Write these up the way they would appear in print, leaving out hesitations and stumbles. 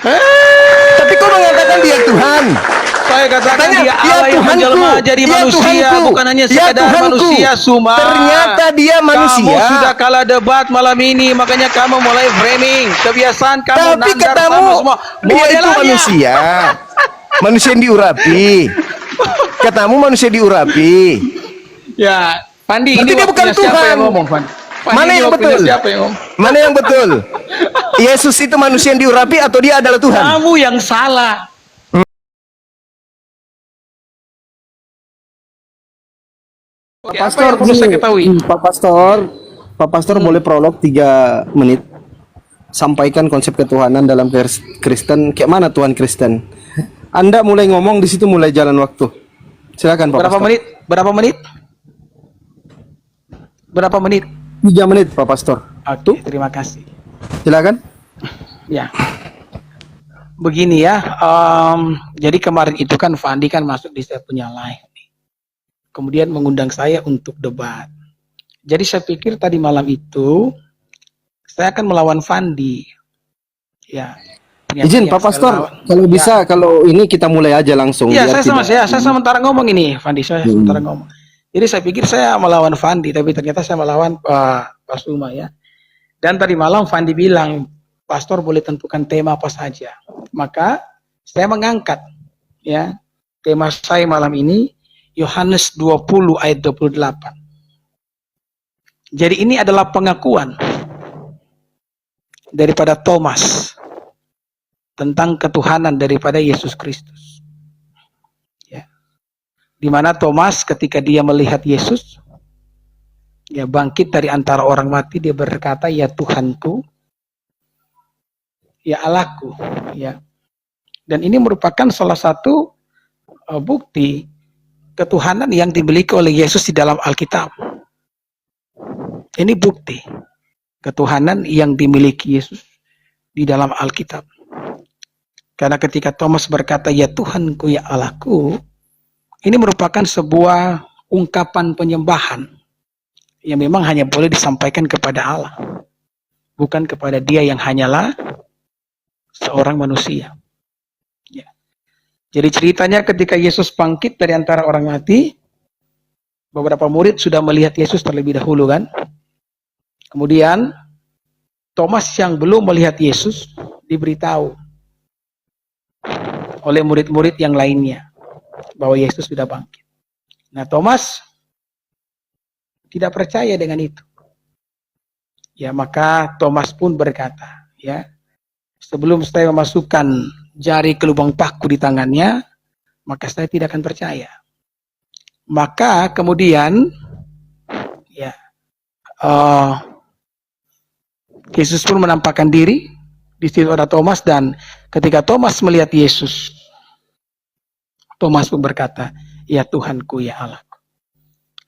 Tapi kau mengatakan dia Tuhan. Saya katakan Katanya, dia Allah yang menjelma jadi manusia, bukan hanya sekadar manusia, Suma. Ternyata dia manusia. Kamu sudah kalah debat malam ini, makanya kamu mulai framing. Kebiasaan kamu Tapi nandar katamu sama semua. dia itu manusia. Manusia yang diurapi. Katamu manusia diurapi. Ya, Pandi, Berarti ini dia bukan waktunya siapa Tuhan. yang ngomong, Pandi? Mana yang betul? Siapa yang ngomong? Mana yang betul? Yesus itu manusia yang diurapi atau dia adalah Tuhan? Kamu yang salah. Oke, apa yang perlu saya ketahui? Pak Pastor boleh prolog 3 menit. Sampaikan konsep ketuhanan dalam Kristen. Kayak mana Tuhan Kristen? Anda mulai ngomong di situ mulai jalan waktu. Silakan Pak Berapa Pastor. menit? Berapa menit? Berapa menit? 3 menit Pak Pastor. Oke, terima kasih. Silakan. Ya, begini ya. Jadi kemarin itu kan Fandi kan masuk di saya punya live. Kemudian mengundang saya untuk debat. Jadi saya pikir tadi malam itu saya akan melawan Fandi. Ya. Izin Pak Pastor, kalau bisa kalau ini kita mulai aja langsung. Iya, saya sementara ngomong ini, Fandi. Saya sementara ngomong. Jadi saya pikir saya melawan Fandi, tapi ternyata saya melawan Pak Suma ya. Dan tadi malam Fandi bilang, Pastor boleh tentukan tema apa saja. Maka saya mengangkat ya tema saya malam ini Yohanes 20 ayat 28. Jadi ini adalah pengakuan daripada Thomas tentang ketuhanan daripada Yesus Kristus. Ya. Di mana Thomas ketika dia melihat Yesus ya bangkit dari antara orang mati, dia berkata, "Ya Tuhanku, ya Allahku." Ya. Dan ini merupakan salah satu bukti ketuhanan yang dimiliki oleh Yesus di dalam Alkitab. Ini bukti ketuhanan yang dimiliki Yesus di dalam Alkitab. Karena ketika Thomas berkata, "Ya Tuhanku, ya Allahku," ini merupakan sebuah ungkapan penyembahan yang memang hanya boleh disampaikan kepada Allah, bukan kepada dia yang hanyalah seorang manusia. Ya. Jadi ceritanya ketika Yesus bangkit dari antara orang mati, beberapa murid sudah melihat Yesus terlebih dahulu kan. Kemudian Thomas yang belum melihat Yesus diberitahu oleh murid-murid yang lainnya bahwa Yesus sudah bangkit. Nah, Thomas tidak percaya dengan itu. Ya, maka Thomas pun berkata, ya, sebelum saya memasukkan jari ke lubang paku di tangannya, maka saya tidak akan percaya. Maka kemudian, ya, Yesus pun menampakkan diri. Di situ ada Thomas, dan ketika Thomas melihat Yesus, Thomas pun berkata, "Ya Tuhanku, ya Allahku."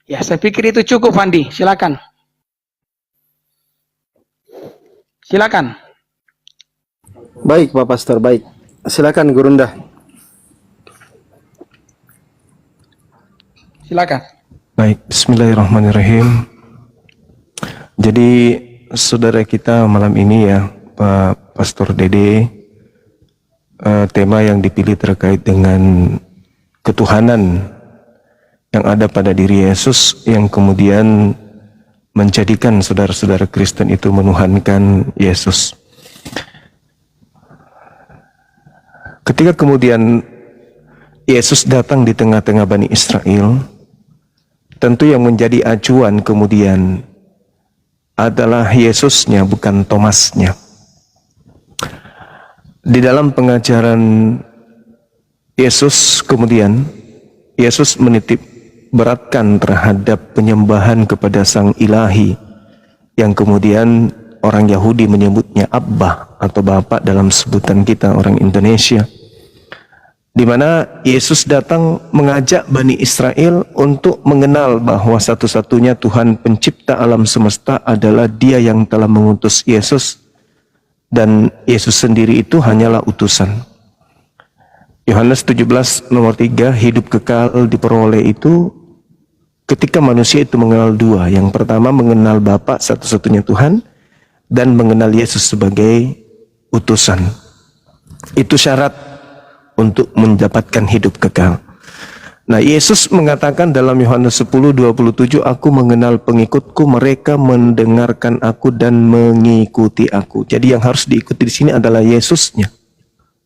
Ya, saya pikir itu cukup, Fandi. Silakan. Silakan. Baik Pak Pastor, baik. Silakan Gurunda. Silakan. Baik, bismillahirrahmanirrahim. Jadi saudara kita malam ini ya, Pak Pastor Dede, tema yang dipilih terkait dengan ketuhanan yang ada pada diri Yesus yang kemudian menjadikan saudara-saudara Kristen itu menuhankan Yesus. Ketika kemudian Yesus datang di tengah-tengah Bani Israel, tentu yang menjadi acuan kemudian adalah Yesusnya, bukan Thomasnya. Di dalam pengajaran Yesus kemudian, Yesus menitip beratkan terhadap penyembahan kepada Sang Ilahi, yang kemudian orang Yahudi menyebutnya Abba atau Bapak dalam sebutan kita orang Indonesia. Di mana Yesus datang mengajak Bani Israel untuk mengenal bahwa satu-satunya Tuhan pencipta alam semesta adalah Dia yang telah mengutus Yesus, dan Yesus sendiri itu hanyalah utusan. Yohanes 17 nomor 3, hidup kekal diperoleh itu ketika manusia itu mengenal dua. Yang pertama mengenal Bapa satu-satunya Tuhan, dan mengenal Yesus sebagai utusan. Itu syarat untuk mendapatkan hidup kekal. Nah, Yesus mengatakan dalam Yohanes 10:27, aku mengenal pengikutku, mereka mendengarkan aku dan mengikuti aku. Jadi yang harus diikuti di sini adalah Yesusnya,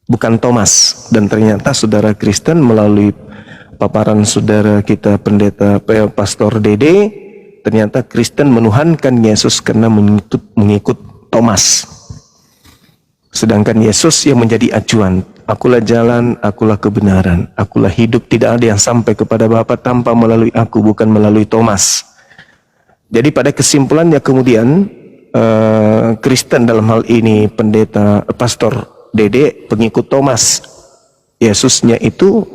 bukan Thomas. Dan ternyata saudara Kristen melalui paparan saudara kita pendeta Pastor Dede, ternyata Kristen menuhankan Yesus karena mengikut Thomas. Sedangkan Yesus yang menjadi acuan. Akulah jalan, akulah kebenaran, akulah hidup. Tidak ada yang sampai kepada Bapa tanpa melalui aku, bukan melalui Thomas. Jadi pada kesimpulannya kemudian Kristen dalam hal ini pendeta Pastor Dede pengikut Thomas. Yesusnya itu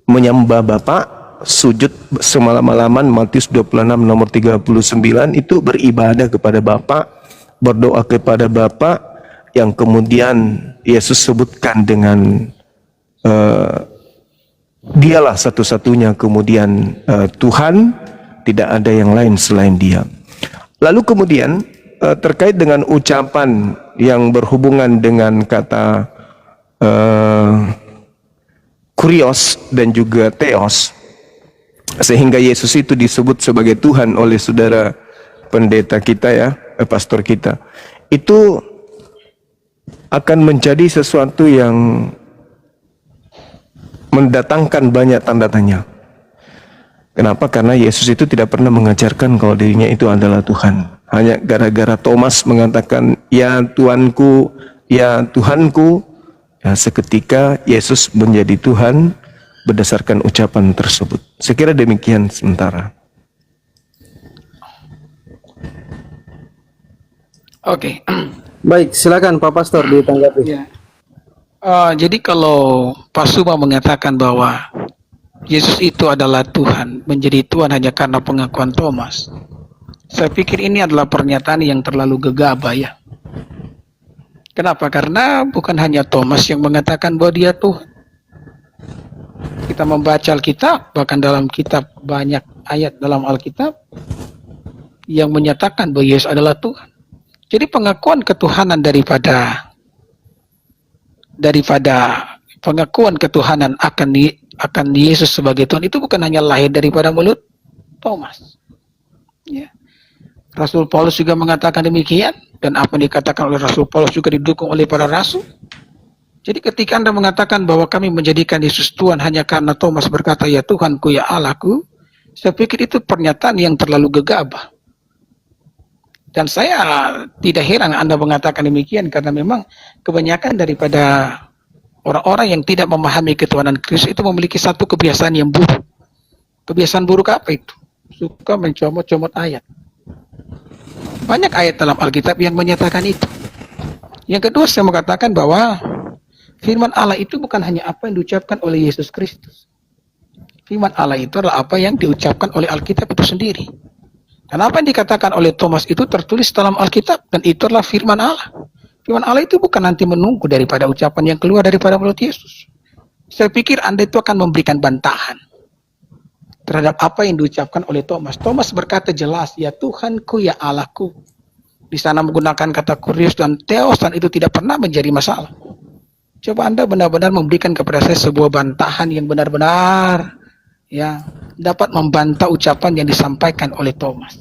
menyembah Bapa, sujud semalam-malaman, Matius 26 nomor 39, itu beribadah kepada Bapa, berdoa kepada Bapa, yang kemudian Yesus sebutkan dengan dialah satu-satunya kemudian Tuhan, tidak ada yang lain selain Dia. Lalu kemudian terkait dengan ucapan yang berhubungan dengan kata kurios dan juga theos, sehingga Yesus itu disebut sebagai Tuhan oleh saudara pendeta kita ya, pastor kita, itu akan menjadi sesuatu yang mendatangkan banyak tanda tanya. Kenapa? Karena Yesus itu tidak pernah mengajarkan kalau dirinya itu adalah Tuhan. Hanya gara-gara Thomas mengatakan, ya Tuanku, ya Tuhanku, ya seketika Yesus menjadi Tuhan berdasarkan ucapan tersebut. Saya kira demikian sementara. Oke. Baik, silakan Pak Pastor ditanggapi. Ya. Jadi kalau Pak Suma mengatakan bahwa Yesus itu adalah Tuhan, menjadi Tuhan hanya karena pengakuan Thomas, saya pikir ini adalah pernyataan yang terlalu gegabah ya. Kenapa? Karena bukan hanya Thomas yang mengatakan bahwa dia Tuhan. Kita membaca Alkitab, bahkan dalam kitab banyak ayat dalam Alkitab yang menyatakan bahwa Yesus adalah Tuhan. Jadi pengakuan ketuhanan daripada pengakuan ketuhanan akan Yesus sebagai Tuhan itu bukan hanya lahir daripada mulut Thomas. Ya. Rasul Paulus juga mengatakan demikian, dan apa yang dikatakan oleh Rasul Paulus juga didukung oleh para rasul. Jadi ketika Anda mengatakan bahwa kami menjadikan Yesus Tuhan hanya karena Thomas berkata, ya Tuhanku, ya Allahku, saya pikir itu pernyataan yang terlalu gegabah. Dan saya tidak heran Anda mengatakan demikian, karena memang kebanyakan daripada orang-orang yang tidak memahami ketuhanan Kristus itu memiliki satu kebiasaan yang buruk. Kebiasaan buruk apa itu? Suka mencomot-comot ayat. Banyak ayat dalam Alkitab yang menyatakan itu. Yang kedua, saya mengatakan bahwa firman Allah itu bukan hanya apa yang diucapkan oleh Yesus Kristus. Firman Allah itu adalah apa yang diucapkan oleh Alkitab itu sendiri. Dan apa yang dikatakan oleh Thomas itu tertulis dalam Alkitab, dan itu adalah firman Allah. Firman Allah itu bukan nanti menunggu daripada ucapan yang keluar daripada mulut Yesus. Saya pikir Anda itu akan memberikan bantahan terhadap apa yang diucapkan oleh Thomas. Thomas berkata jelas, ya Tuhanku, ya Allahku. Di sana menggunakan kata kurios dan theos, dan itu tidak pernah menjadi masalah. Coba Anda benar-benar memberikan kepada saya sebuah bantahan yang benar-benar ya dapat membantah ucapan yang disampaikan oleh Thomas.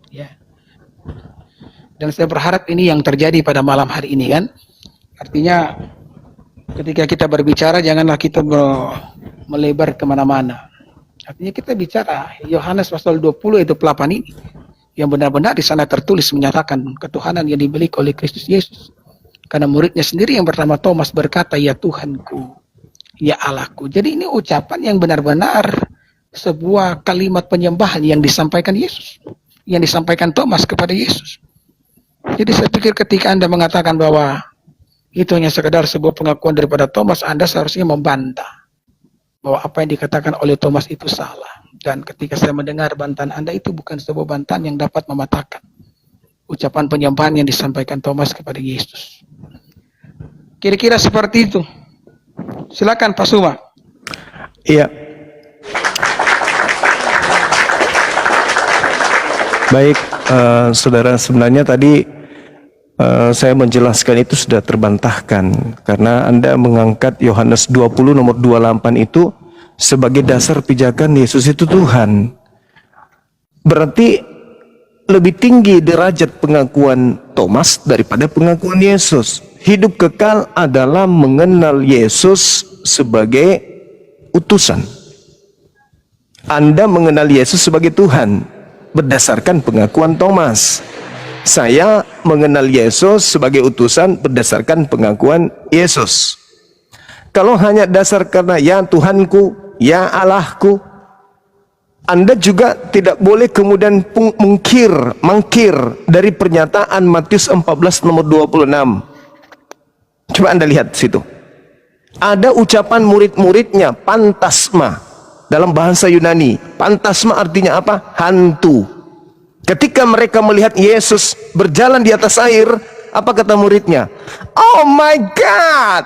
Ya. Dan saya berharap ini yang terjadi pada malam hari ini kan. Artinya ketika kita berbicara janganlah kita melebar kemana-mana. Artinya kita bicara Yohanes pasal 20 ayat 8 ini yang benar-benar di sana tertulis menyatakan ketuhanan yang dimiliki oleh Kristus Yesus. Karena muridnya sendiri yang bernama Thomas berkata, ya Tuhanku, ya Allahku. Jadi ini ucapan yang benar-benar sebuah kalimat penyembahan yang disampaikan Yesus, yang disampaikan Thomas kepada Yesus. Jadi saya pikir ketika Anda mengatakan bahwa itu hanya sekedar sebuah pengakuan daripada Thomas, Anda seharusnya membantah bahwa apa yang dikatakan oleh Thomas itu salah. Dan ketika saya mendengar bantahan Anda, itu bukan sebuah bantahan yang dapat mematahkan ucapan penyembahan yang disampaikan Thomas kepada Yesus. Kira-kira seperti itu. Silakan Pak Suma. Iya. Baik, saudara, sebenarnya tadi saya menjelaskan itu sudah terbantahkan karena Anda mengangkat Yohanes 20 nomor 28 itu sebagai dasar pijakan Yesus itu Tuhan. Berarti lebih tinggi derajat pengakuan Thomas daripada pengakuan Yesus. Hidup kekal adalah mengenal Yesus sebagai utusan. Anda mengenal Yesus sebagai Tuhan berdasarkan pengakuan Thomas. Saya mengenal Yesus sebagai utusan berdasarkan pengakuan Yesus. Kalau hanya dasar karena ya Tuhanku, ya Allahku, Anda juga tidak boleh kemudian mangkir dari pernyataan Matius 14 nomor 26. Coba Anda lihat situ. Ada ucapan murid-muridnya, pantasma. Dalam bahasa Yunani, pantasma artinya apa? Hantu. Ketika mereka melihat Yesus berjalan di atas air, apa kata muridnya? Oh my God,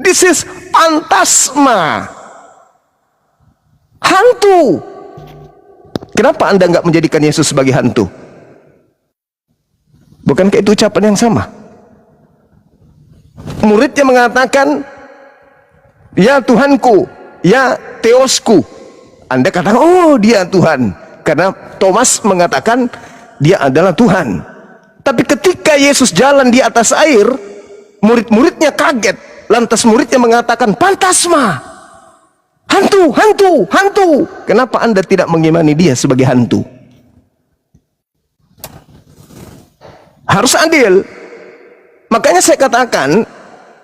this is pantasma, hantu. Kenapa Anda nggak menjadikan Yesus sebagai hantu? Bukankah itu ucapan yang sama? Muridnya mengatakan, ya Tuhanku, ya Theosku. Anda katakan, oh dia Tuhan. Karena Thomas mengatakan dia adalah Tuhan. Tapi ketika Yesus jalan di atas air, murid-muridnya kaget. Lantas muridnya mengatakan, pantasma, hantu, hantu, hantu. Kenapa Anda tidak mengimani dia sebagai hantu? Harus adil. Makanya saya katakan,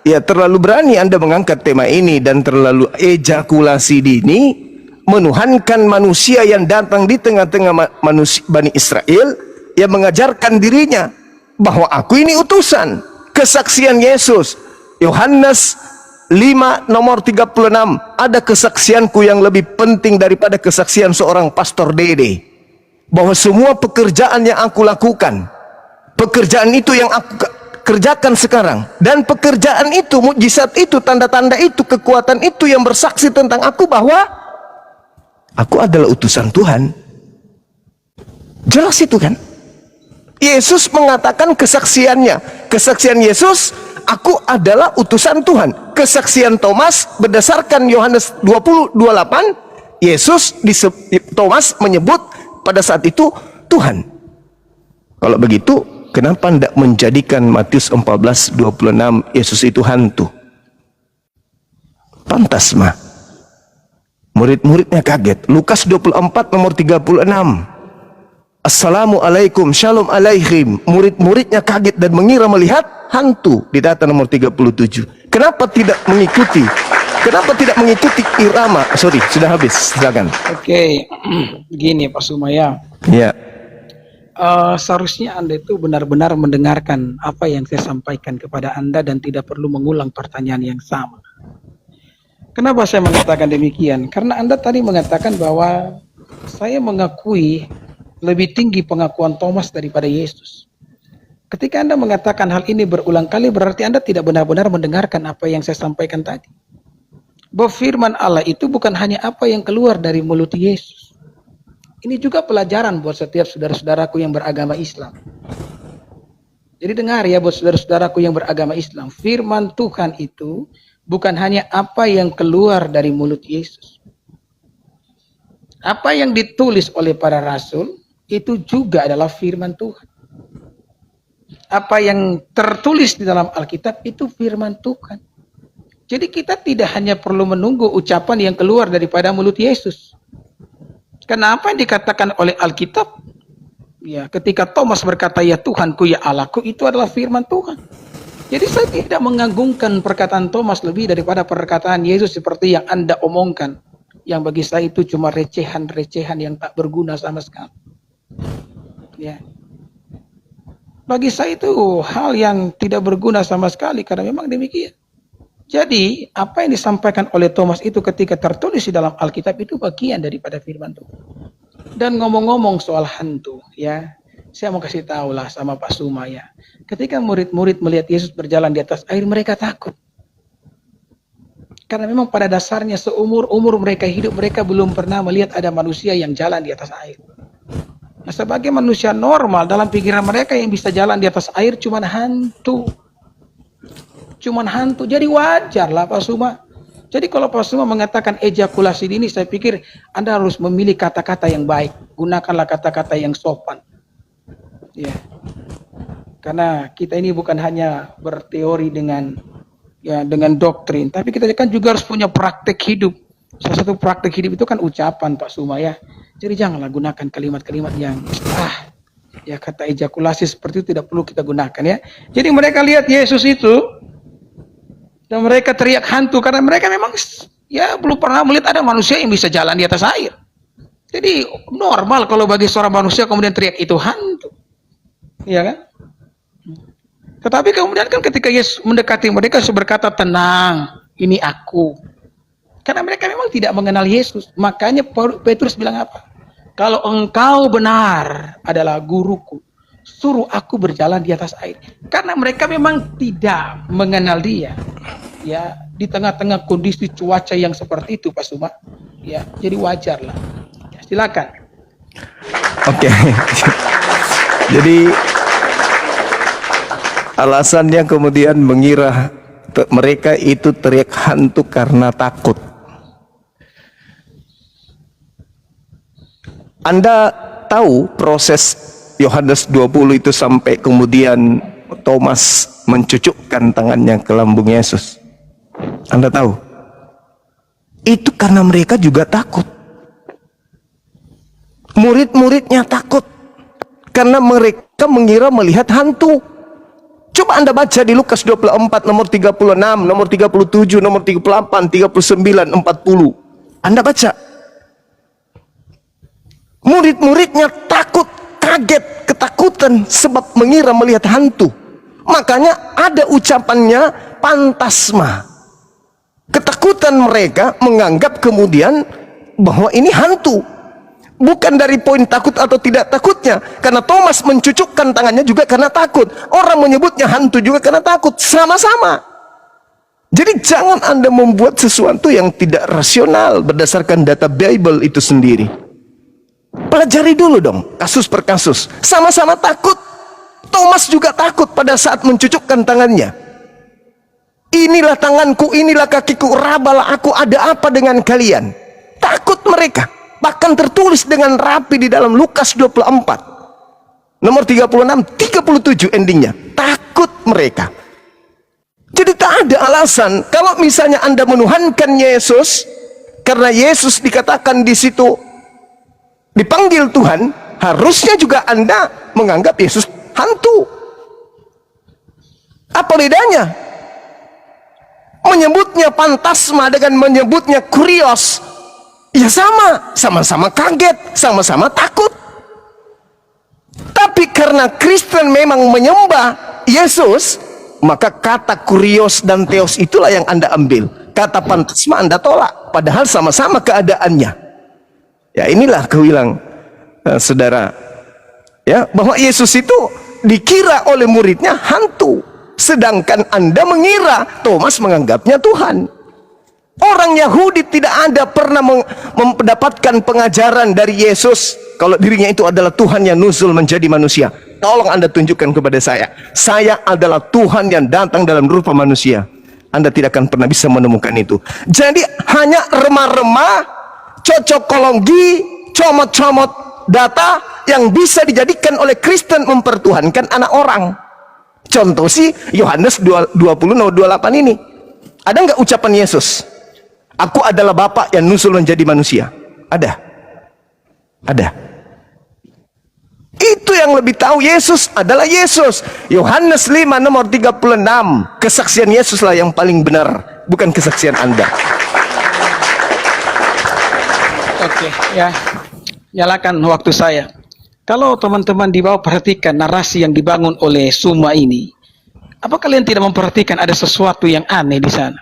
ya terlalu berani Anda mengangkat tema ini dan terlalu ejakulasi dini, menuhankan manusia yang datang di tengah-tengah manusia Bani Israel yang mengajarkan dirinya bahwa aku ini utusan. Kesaksian Yesus Yohanes 5 nomor 36, ada kesaksianku yang lebih penting daripada kesaksian seorang pastor Dede, bahwa semua pekerjaan yang aku lakukan, pekerjaan itu yang aku kerjakan sekarang, dan pekerjaan itu, mukjizat itu, tanda-tanda itu, kekuatan itu yang bersaksi tentang aku bahwa aku adalah utusan Tuhan. Jelas itu kan? Yesus mengatakan kesaksiannya. Kesaksian Yesus, aku adalah utusan Tuhan. Kesaksian Thomas berdasarkan Yohanes 20:28, Thomas menyebut pada saat itu Tuhan. Kalau begitu, kenapa tidak menjadikan Matius 14:26 Yesus itu hantu? Pantasma. Murid-muridnya kaget. Lukas 24 nomor 36. Assalamualaikum, shalom alaihim. Murid-muridnya kaget dan mengira melihat hantu di data nomor 37. Kenapa tidak mengikuti? Kenapa tidak mengikuti irama? Sorry, sudah habis. Silakan. Oke, gini Pak Sumaya. Ya. Seharusnya Anda itu benar-benar mendengarkan apa yang saya sampaikan kepada Anda dan tidak perlu mengulang pertanyaan yang sama. Kenapa saya mengatakan demikian? Karena Anda tadi mengatakan bahwa saya mengakui lebih tinggi pengakuan Thomas daripada Yesus. Ketika Anda mengatakan hal ini berulang kali, berarti Anda tidak benar-benar mendengarkan apa yang saya sampaikan tadi. Bahwa firman Allah itu bukan hanya apa yang keluar dari mulut Yesus. Ini juga pelajaran buat setiap saudara-saudaraku yang beragama Islam. Jadi dengar ya buat saudara-saudaraku yang beragama Islam. Firman Tuhan itu bukan hanya apa yang keluar dari mulut Yesus. Apa yang ditulis oleh para rasul itu juga adalah firman Tuhan. Apa yang tertulis di dalam Alkitab itu firman Tuhan. Jadi kita tidak hanya perlu menunggu ucapan yang keluar daripada mulut Yesus. Kenapa yang dikatakan oleh Alkitab? Ya, ketika Thomas berkata, ya Tuhanku, ya Allahku, itu adalah firman Tuhan. Jadi saya tidak mengagungkan perkataan Thomas lebih daripada perkataan Yesus seperti yang Anda omongkan. Yang bagi saya itu cuma recehan-recehan yang tak berguna sama sekali. Ya. Bagi saya itu hal yang tidak berguna sama sekali karena memang demikian. Jadi apa yang disampaikan oleh Thomas itu ketika tertulis di dalam Alkitab itu bagian daripada firman Tuhan. Dan ngomong-ngomong soal hantu, ya, saya mau kasih tahu lah sama Pak Suma ya. Ketika murid-murid melihat Yesus berjalan di atas air, mereka takut. Karena memang pada dasarnya seumur-umur mereka hidup, mereka belum pernah melihat ada manusia yang jalan di atas air. Nah, sebagai manusia normal, dalam pikiran mereka yang bisa jalan di atas air cuman hantu. Cuman hantu. Jadi wajar lah Pak Suma. Jadi kalau Pak Suma mengatakan ejakulasi dini, saya pikir Anda harus memilih kata-kata yang baik. Gunakanlah kata-kata yang sopan. Ya. Karena kita ini bukan hanya berteori dengan doktrin, tapi kita kan juga harus punya praktek hidup. Salah satu praktek hidup itu kan ucapan Pak Suma ya. Jadi janganlah gunakan kalimat-kalimat yang ya kata ejakulasi seperti itu tidak perlu kita gunakan ya. Jadi mereka lihat Yesus itu dan mereka teriak hantu karena mereka memang ya belum pernah melihat ada manusia yang bisa jalan di atas air. Jadi normal kalau bagi seorang manusia kemudian teriak itu hantu. Iya kan? Tetapi kemudian kan ketika Yesus mendekati mereka, Yesus berkata, tenang, ini aku. Karena mereka memang tidak mengenal Yesus. Makanya Petrus bilang apa? Kalau engkau benar adalah guruku, suruh aku berjalan di atas air. Karena mereka memang tidak mengenal dia. Ya, di tengah-tengah kondisi cuaca yang seperti itu, Pak Suma. Ya, jadi wajar lah. Ya, silakan. Oke. Jadi alasannya kemudian mengira mereka itu teriak hantu karena takut. Anda tahu proses Yohanes 20 itu sampai kemudian Thomas mencucukkan tangannya ke lambung Yesus. Anda tahu? Itu karena mereka juga takut. Murid-muridnya takut karena mereka mengira melihat hantu. Coba Anda baca di Lukas 24 nomor 36, nomor 37, nomor 38, 39, 40. Anda baca. Murid-muridnya takut, kaget, ketakutan sebab mengira melihat hantu. Makanya ada ucapannya pantasma. Ketakutan mereka menganggap kemudian bahwa ini hantu. Bukan dari poin takut atau tidak takutnya. Karena Thomas mencucukkan tangannya juga karena takut. Orang menyebutnya hantu juga karena takut. Sama-sama. Jadi jangan Anda membuat sesuatu yang tidak rasional berdasarkan data Bible itu sendiri. Pelajari dulu dong, kasus per kasus. Sama-sama takut. Thomas juga takut pada saat mencucukkan tangannya. Inilah tanganku, inilah kakiku, rabalah aku, ada apa dengan kalian? Takut mereka. Bahkan tertulis dengan rapi di dalam Lukas 24. Nomor 36, 37 endingnya. Takut mereka. Jadi tak ada alasan kalau misalnya Anda menuhankan Yesus, karena Yesus dikatakan di situ dipanggil Tuhan, harusnya juga Anda menganggap Yesus hantu. Apa bedanya? Menyebutnya pantasma dengan menyebutnya kurios, ya sama-sama kaget, sama-sama takut. Tapi karena Kristen memang menyembah Yesus, maka kata kurios dan theos itulah yang Anda ambil. Kata pantasma Anda tolak, padahal sama-sama keadaannya. Ya inilah kewilang saudara, ya, bahwa Yesus itu dikira oleh muridnya hantu, sedangkan Anda mengira Thomas menganggapnya Tuhan. Orang Yahudi tidak ada pernah mendapatkan pengajaran dari Yesus kalau dirinya itu adalah Tuhan yang nuzul menjadi manusia. Tolong Anda tunjukkan kepada saya adalah Tuhan yang datang dalam rupa manusia. Anda tidak akan pernah bisa menemukan itu. Jadi hanya remah-remah, cocokologi, comot-comot data yang bisa dijadikan oleh Kristen mempertuhankan anak orang. Contoh sih Yohanes 20 nomor 28 ini. Ada nggak ucapan Yesus? Aku adalah Bapa yang nusul menjadi manusia. Ada. Ada. Itu yang lebih tahu Yesus adalah Yesus. Yohanes 5 nomor 36. Kesaksian Yesus lah yang paling benar, bukan kesaksian Anda. Oke, ya. Nyalakan waktu saya. Kalau teman-teman di bawah perhatikan narasi yang dibangun oleh Suma ini, apa kalian tidak memperhatikan ada sesuatu yang aneh di sana?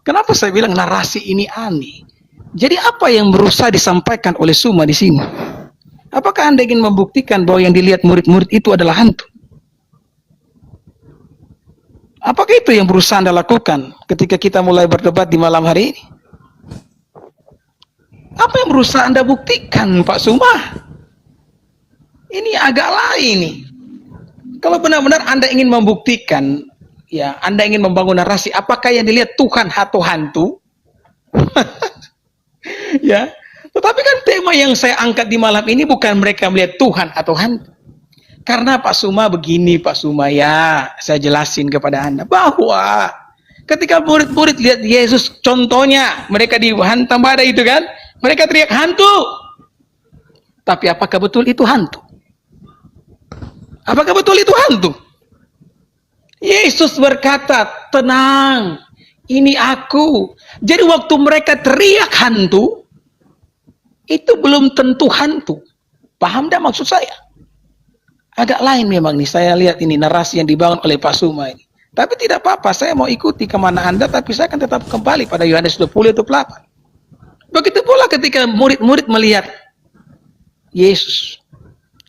Kenapa saya bilang narasi ini aneh? Jadi apa yang berusaha disampaikan oleh Suma di sini? Apakah Anda ingin membuktikan bahwa yang dilihat murid-murid itu adalah hantu? Apakah itu yang berusaha Anda lakukan ketika kita mulai berdebat di malam hari ini? Apa yang berusaha Anda buktikan, Pak Suma? Ini agak lain nih. Kalau benar-benar Anda ingin membuktikan, ya, Anda ingin membangun narasi, apakah yang dilihat Tuhan atau hantu? Ya, tetapi kan tema yang saya angkat di malam ini bukan mereka melihat Tuhan atau hantu. Karena Pak Suma begini, Pak Suma, ya, saya jelasin kepada Anda bahwa ketika murid-murid lihat Yesus, contohnya mereka dihantam badai itu kan, mereka teriak hantu. Tapi apakah betul itu hantu? Apakah betul itu hantu? Yesus berkata, tenang, ini aku. Jadi waktu mereka teriak hantu, itu belum tentu hantu. Paham tidak maksud saya? Agak lain memang nih, saya lihat ini narasi yang dibangun oleh Pak Suma ini. Tapi tidak apa-apa, saya mau ikuti kemana Anda, tapi saya akan tetap kembali pada Yohanes 20 ayat 8. Begitu pula ketika murid-murid melihat Yesus.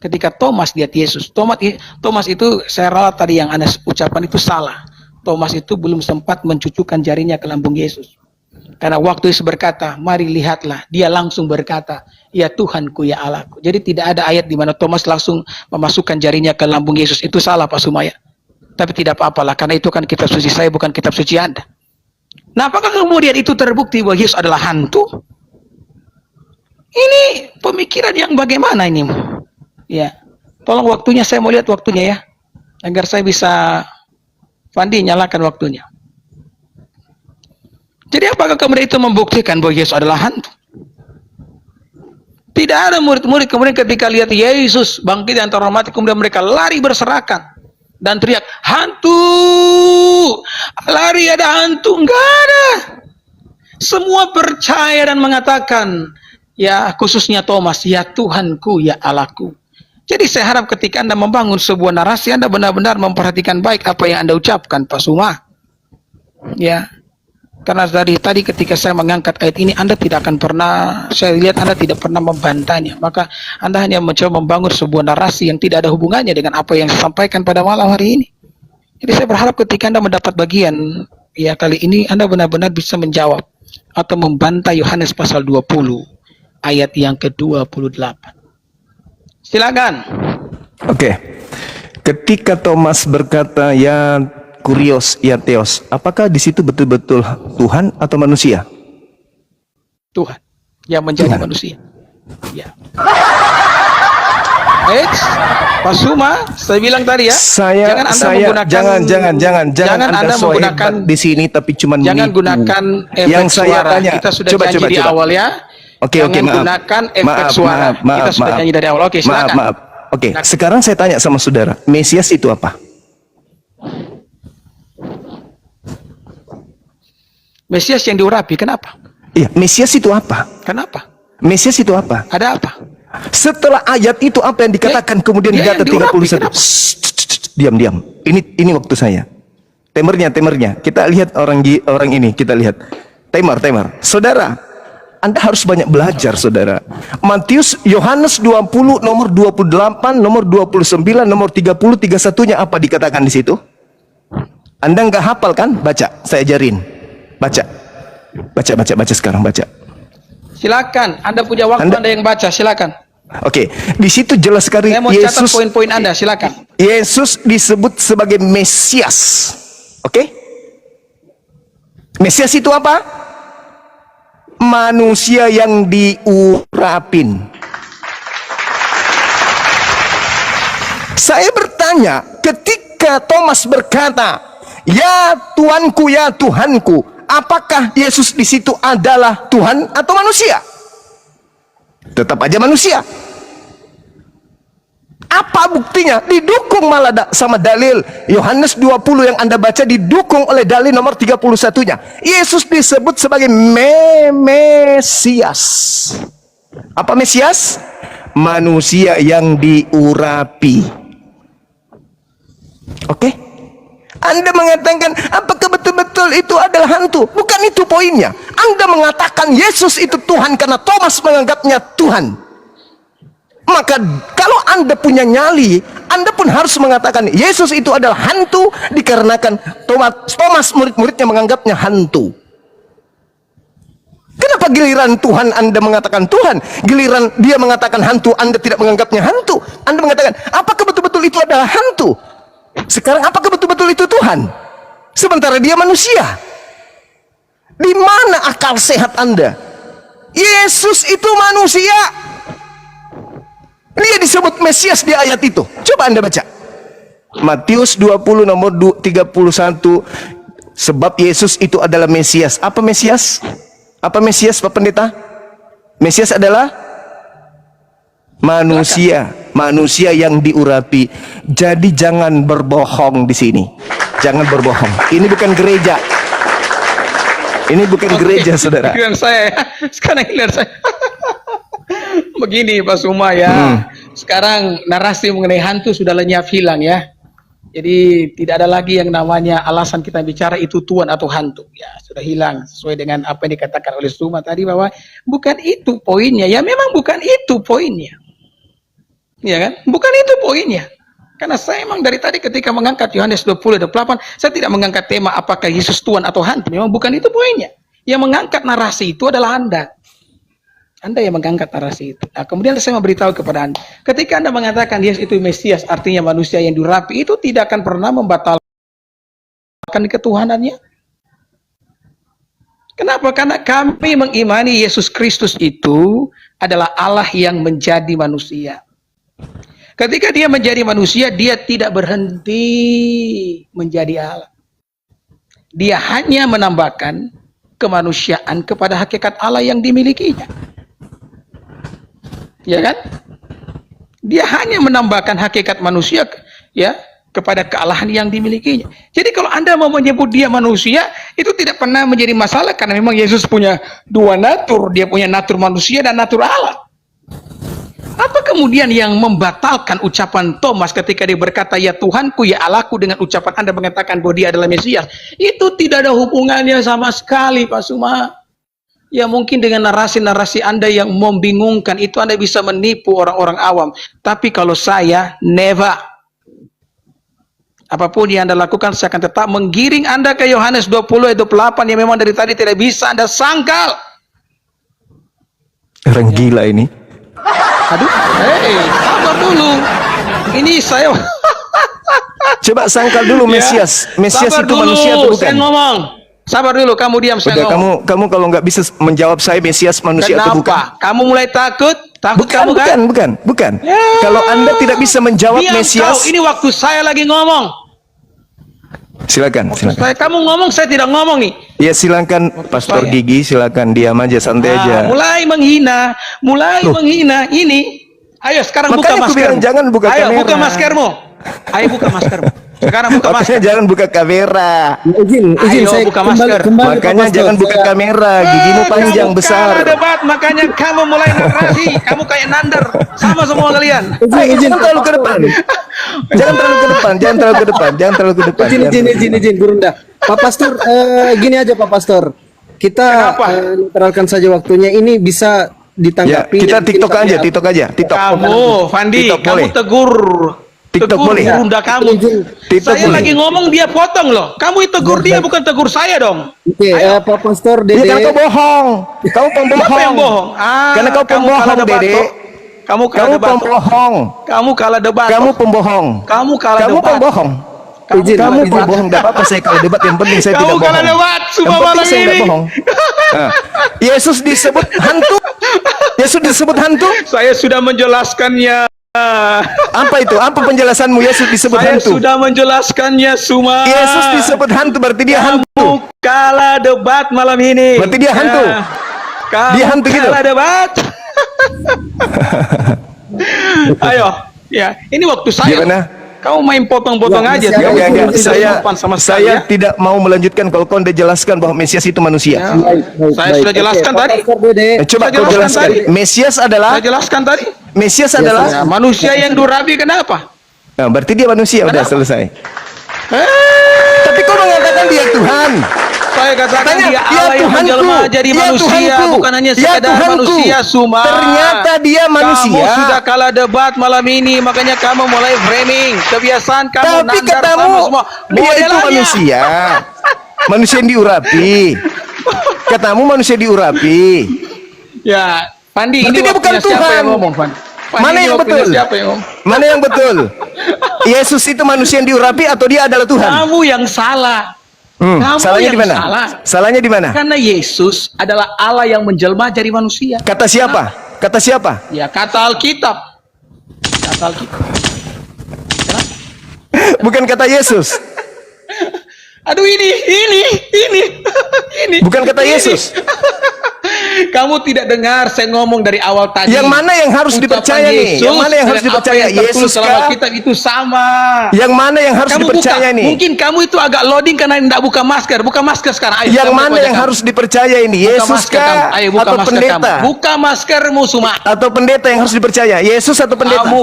Ketika Thomas lihat Yesus, Thomas itu saya ralat tadi yang Anda ucapan itu salah. Thomas itu belum sempat mencucukkan jarinya ke lambung Yesus. Karena waktu Yesus berkata, mari lihatlah, dia langsung berkata, ya Tuhanku, ya Allahku. Jadi tidak ada ayat di mana Thomas langsung memasukkan jarinya ke lambung Yesus. Itu salah Pak Sumaya. Tapi tidak apa-apalah, karena itu kan kitab suci saya, bukan kitab suci Anda. Nah, apakah kemudian itu terbukti bahwa Yesus adalah hantu? Ini pemikiran yang bagaimana ini? Ya, tolong waktunya, saya mau lihat waktunya ya, agar saya bisa, Fandi nyalakan waktunya. Jadi apakah kemudian itu membuktikan bahwa Yesus adalah hantu? Tidak ada murid-murid kemudian ketika lihat Yesus bangkit di antara orang mati, kemudian mereka lari berserakan dan teriak, hantu! Lari, ada hantu! Enggak ada. Semua percaya dan mengatakan, ya khususnya Thomas, ya Tuhanku, ya Allahku. Jadi saya harap ketika Anda membangun sebuah narasi, Anda benar-benar memperhatikan baik apa yang Anda ucapkan, Pak Suma. Ya, karena dari tadi ketika saya mengangkat ayat ini, Anda tidak akan pernah, saya lihat Anda tidak pernah membantahnya. Maka Anda hanya mencoba membangun sebuah narasi yang tidak ada hubungannya dengan apa yang saya sampaikan pada malam hari ini. Jadi saya berharap ketika Anda mendapat bagian, ya kali ini Anda benar-benar bisa menjawab atau membantah Yohanes pasal 20 ayat yang ke-28. Silakan. Oke. Ketika Thomas berkata, ya Kurios, ya Theos, apakah di situ betul-betul Tuhan atau manusia? Tuhan yang menjadi manusia. Ya. Pak Suma, saya bilang tadi ya, jangan Anda menggunakan, jangan Anda menggunakan di sini, tapi cuma jangan gunakan efek yang saya suara. tanya. Kita sudah Coba, janji di awal ya. Oke, Jangan maaf. gunakan efek suara. Kita sudah janji dari awal. Oke, silakan. Maaf. Oke, sekarang saya tanya sama saudara, Mesias itu apa? Mesias yang diurapi, kenapa? Iya, Mesias itu apa? Kenapa? Mesias itu apa? Ada apa? Setelah ayat itu apa yang dikatakan kemudian di data 31? Diam. Ini waktu saya. Temernya. Kita lihat orang ini, kita lihat. Temer. Saudara, Anda harus banyak belajar, saudara. Matius, Yohanes 20, nomor 28, nomor 29, nomor 30, 31-nya apa dikatakan di situ? Anda nggak hafal kan? Baca, saya ajarin. Baca sekarang, baca. Silakan, Anda punya waktu, Anda yang baca, silakan. Oke, di situ jelas sekali Saya mau catat Yesus, poin-poin Anda, silakan. Yesus disebut sebagai Mesias. Oke? Mesias itu apa? Manusia yang diurapin. Saya bertanya, ketika Thomas berkata, ya Tuanku, ya Tuhanku, apakah Yesus di situ adalah Tuhan atau manusia? Tetap aja manusia. Apa buktinya? Didukung malah sama dalil Yohanes 20 yang Anda baca, didukung oleh dalil nomor 31-nya. Yesus disebut sebagai Mesias. Apa Mesias? Manusia yang diurapi. Oke? Anda mengatakan apakah betul-betul itu adalah hantu? Bukan itu poinnya. Anda mengatakan Yesus itu Tuhan karena Thomas menganggapnya Tuhan. Maka kalau Anda punya nyali, Anda pun harus mengatakan Yesus itu adalah hantu dikarenakan Thomas murid-muridnya menganggapnya hantu. Kenapa giliran Tuhan Anda mengatakan Tuhan, giliran dia mengatakan hantu, Anda tidak menganggapnya hantu? Anda mengatakan, apakah betul-betul itu adalah hantu? Sekarang apakah betul-betul itu Tuhan? Sementara dia manusia. Di mana akal sehat Anda? Yesus itu manusia. Dia disebut Mesias di ayat itu. Coba Anda baca. Matius 20 nomor 31. Sebab Yesus itu adalah Mesias. Apa Mesias? Apa Mesias, Pak Pendeta? Mesias adalah manusia, manusia yang diurapi. Jadi jangan berbohong di sini. Jangan berbohong. Ini bukan gereja. Ini bukan gereja, saudara. Giliran saya, sekarang giliran saya. Begini Pak Suma ya. Sekarang narasi mengenai hantu sudah lenyap hilang ya. Jadi tidak ada lagi yang namanya alasan kita bicara itu Tuhan atau hantu. Ya, sudah hilang sesuai dengan apa yang dikatakan oleh Suma tadi bahwa bukan itu poinnya. Ya memang bukan itu poinnya. Ya kan? Bukan itu poinnya. Karena saya memang dari tadi ketika mengangkat Yohanes 20:28, saya tidak mengangkat tema apakah Yesus Tuhan atau hantu. Memang bukan itu poinnya. Yang mengangkat narasi itu adalah Anda. Anda yang mengangkat narasi itu. Nah, kemudian saya mau beritahu kepada Anda, ketika Anda mengatakan Yesus itu Mesias, artinya manusia yang diurapi, itu tidak akan pernah membatalkan ketuhanannya. Kenapa? Karena kami mengimani Yesus Kristus itu adalah Allah yang menjadi manusia. Ketika dia menjadi manusia, dia tidak berhenti menjadi Allah. Dia hanya menambahkan kemanusiaan kepada hakikat Allah yang dimilikinya. Ya kan? Dia hanya menambahkan hakikat manusia ya kepada kealahan yang dimilikinya. Jadi kalau Anda mau menyebut dia manusia, itu tidak pernah menjadi masalah karena memang Yesus punya dua natur, dia punya natur manusia dan natur Allah. Apa kemudian yang membatalkan ucapan Thomas ketika dia berkata ya Tuhanku ya Allahku dengan ucapan Anda mengatakan bahwa dia adalah Mesias? Itu tidak ada hubungannya sama sekali Pak Suma. Ya mungkin dengan narasi-narasi Anda yang membingungkan itu Anda bisa menipu orang-orang awam. Tapi kalau saya, never. Apapun yang Anda lakukan, saya akan tetap menggiring Anda ke Yohanes 20:28 yang memang dari tadi tidak bisa Anda sangkal. Orang gila ini. Aduh, sabar dulu. Ini saya... Coba sangkal dulu Mesias. Mesias Sabar itu dulu, manusia atau bukan? saya ngomong. Sabar dulu, kamu diam, saya Udah, ngomong. kamu kalau nggak bisa menjawab saya Mesias manusia atau bukan? Kenapa? Kamu mulai takut? Takut Bukan, kamu kan? bukan. Ya. Kalau Anda tidak bisa menjawab Diam Mesias, kau, ini waktu saya lagi ngomong. silakan. Kamu ngomong, saya tidak ngomong nih. Ya silakan Pastor saya. Gigi, silakan diam aja, santai aja. Mulai menghina, menghina ini. Ayo sekarang buka Makanya aku bilang maskermu. jangan buka Ayo kamera. buka maskermu. Ayo buka maskermu. Sekarang buka Makanya masker. jangan buka kamera. Izin Ayo, saya buka kembali, masker. kembali Pak Makanya Pastor. jangan buka kamera, gigimu panjang Kamu besar. kalah debat, makanya kamu mulai narasi. Kamu kayak nander. Sama semua kalian. Jangan terlalu ke depan. Jangan terlalu ke depan, jangan terlalu ke depan, jangan terlalu ke depan. Izin Gurunda. Pak Pastor, gini aja Pak Pastor. Kita Kenapa? netralkan saja waktunya. Ini bisa Ya, ditanggapi. kita mungkin TikTok kami aja, apa- TikTok aja, TikTok. Kamu, Fandi, TikTok kamu boleh. tegur. TikTok tegur boleh. Gurunda kamu. TikTok Saya boleh. lagi ngomong dia potong loh. Kamu tegur dia bukan tegur saya dong. Oke, Pak Pastor Ya, Dede. karena kau bohong. Kamu pembohong. Siapa yang bohong? Karena kau kamu pembohong, kalah debat, Dede. toh. Kamu kalah Kamu debat. toh. pembohong. Kamu kalah debat. Kamu toh. pembohong. Kamu kalah Kamu debat. pembohong. Izin, Kamu izin. pembohong. Tidak apa-apa saya kalau debat. Yang penting saya Kamu tidak bohong. kalah debat, Yang semua penting malam saya tidak ini. bohong. Nah, Yesus disebut hantu. Yesus disebut hantu. Saya sudah menjelaskannya. Apa itu? Apa penjelasanmu Yesus disebut Saya hantu? sudah menjelaskannya semua. Yesus disebut hantu berarti dia hantu. Kamu kalah debat malam ini. Berarti dia hantu. Kamu Dia hantu gitu. kalah debat. Ayo, ya. Ini waktu saya. Gimana? Kamu main potong-potong Ya, aja. Mesias- Kamu Enggak. tidak Saya sopan sama sekali, saya ya. tidak mau melanjutkan kalau kau udah jelaskan bahwa Mesias itu manusia. Ya. Baik, Saya baik. sudah jelaskan Oke, tadi. Pak Pastor Dede. Coba Saya kau jelaskan jelaskan. tadi. Mesias adalah Saya jelaskan tadi. Mesias adalah. Ya, manusia yang durabi kenapa? Nah, berarti dia manusia udah Kenapa? selesai. Eh, Tapi kau mengatakan dia Tuhan. saya katakan Katanya, dia Allah yang menjelma jadi ya manusia, Tuhanku, bukan hanya ya sekedar Tuhanku. manusia, Suma. Ternyata dia manusia. Kamu sudah kalah debat malam ini, makanya kamu mulai framing. Kebiasaan kamu Tapi nandar katamu sama semua. dia itu Modelannya. manusia. Manusia yang diurapi. Katamu manusia diurapi. Ya, Pandi, Berarti ini dia bukan waktunya siapa Tuhan. yang ngomong, Pandi? Pandi, Mana ini yang waktunya betul? Siapa yang ngomong? Mana yang betul? Yesus itu manusia yang diurapi atau dia adalah Tuhan? Kamu yang salah. Kamu Salahnya yang di mana? salah. Salahnya di mana? Karena Yesus adalah Allah yang menjelma jadi manusia. Kata siapa? Kata siapa? Ya, kata Alkitab. Kata Alkitab. Bukan kata Yesus. Aduh, ini. Bukan kata Ini. Yesus. Kamu tidak dengar saya ngomong dari awal tadi. Yang mana yang harus Ucapan dipercaya nih? Yesus Yang mana yang harus dengan dipercaya? apa yang tertulis Yesus dalam kah? Alkitab itu sama. Yang mana yang harus Kamu dipercaya buka, nih? mungkin kamu itu agak loading karena tidak buka masker. Buka masker sekarang. Ayo, Yang kita mana wajah yang kamu. harus dipercaya ini? Buka Yesus masker kamu. kah? Ayo, buka Atau masker pendeta? kamu. Buka maskermu, Suma. Atau pendeta yang harus dipercaya? Yesus atau pendeta? Kamu.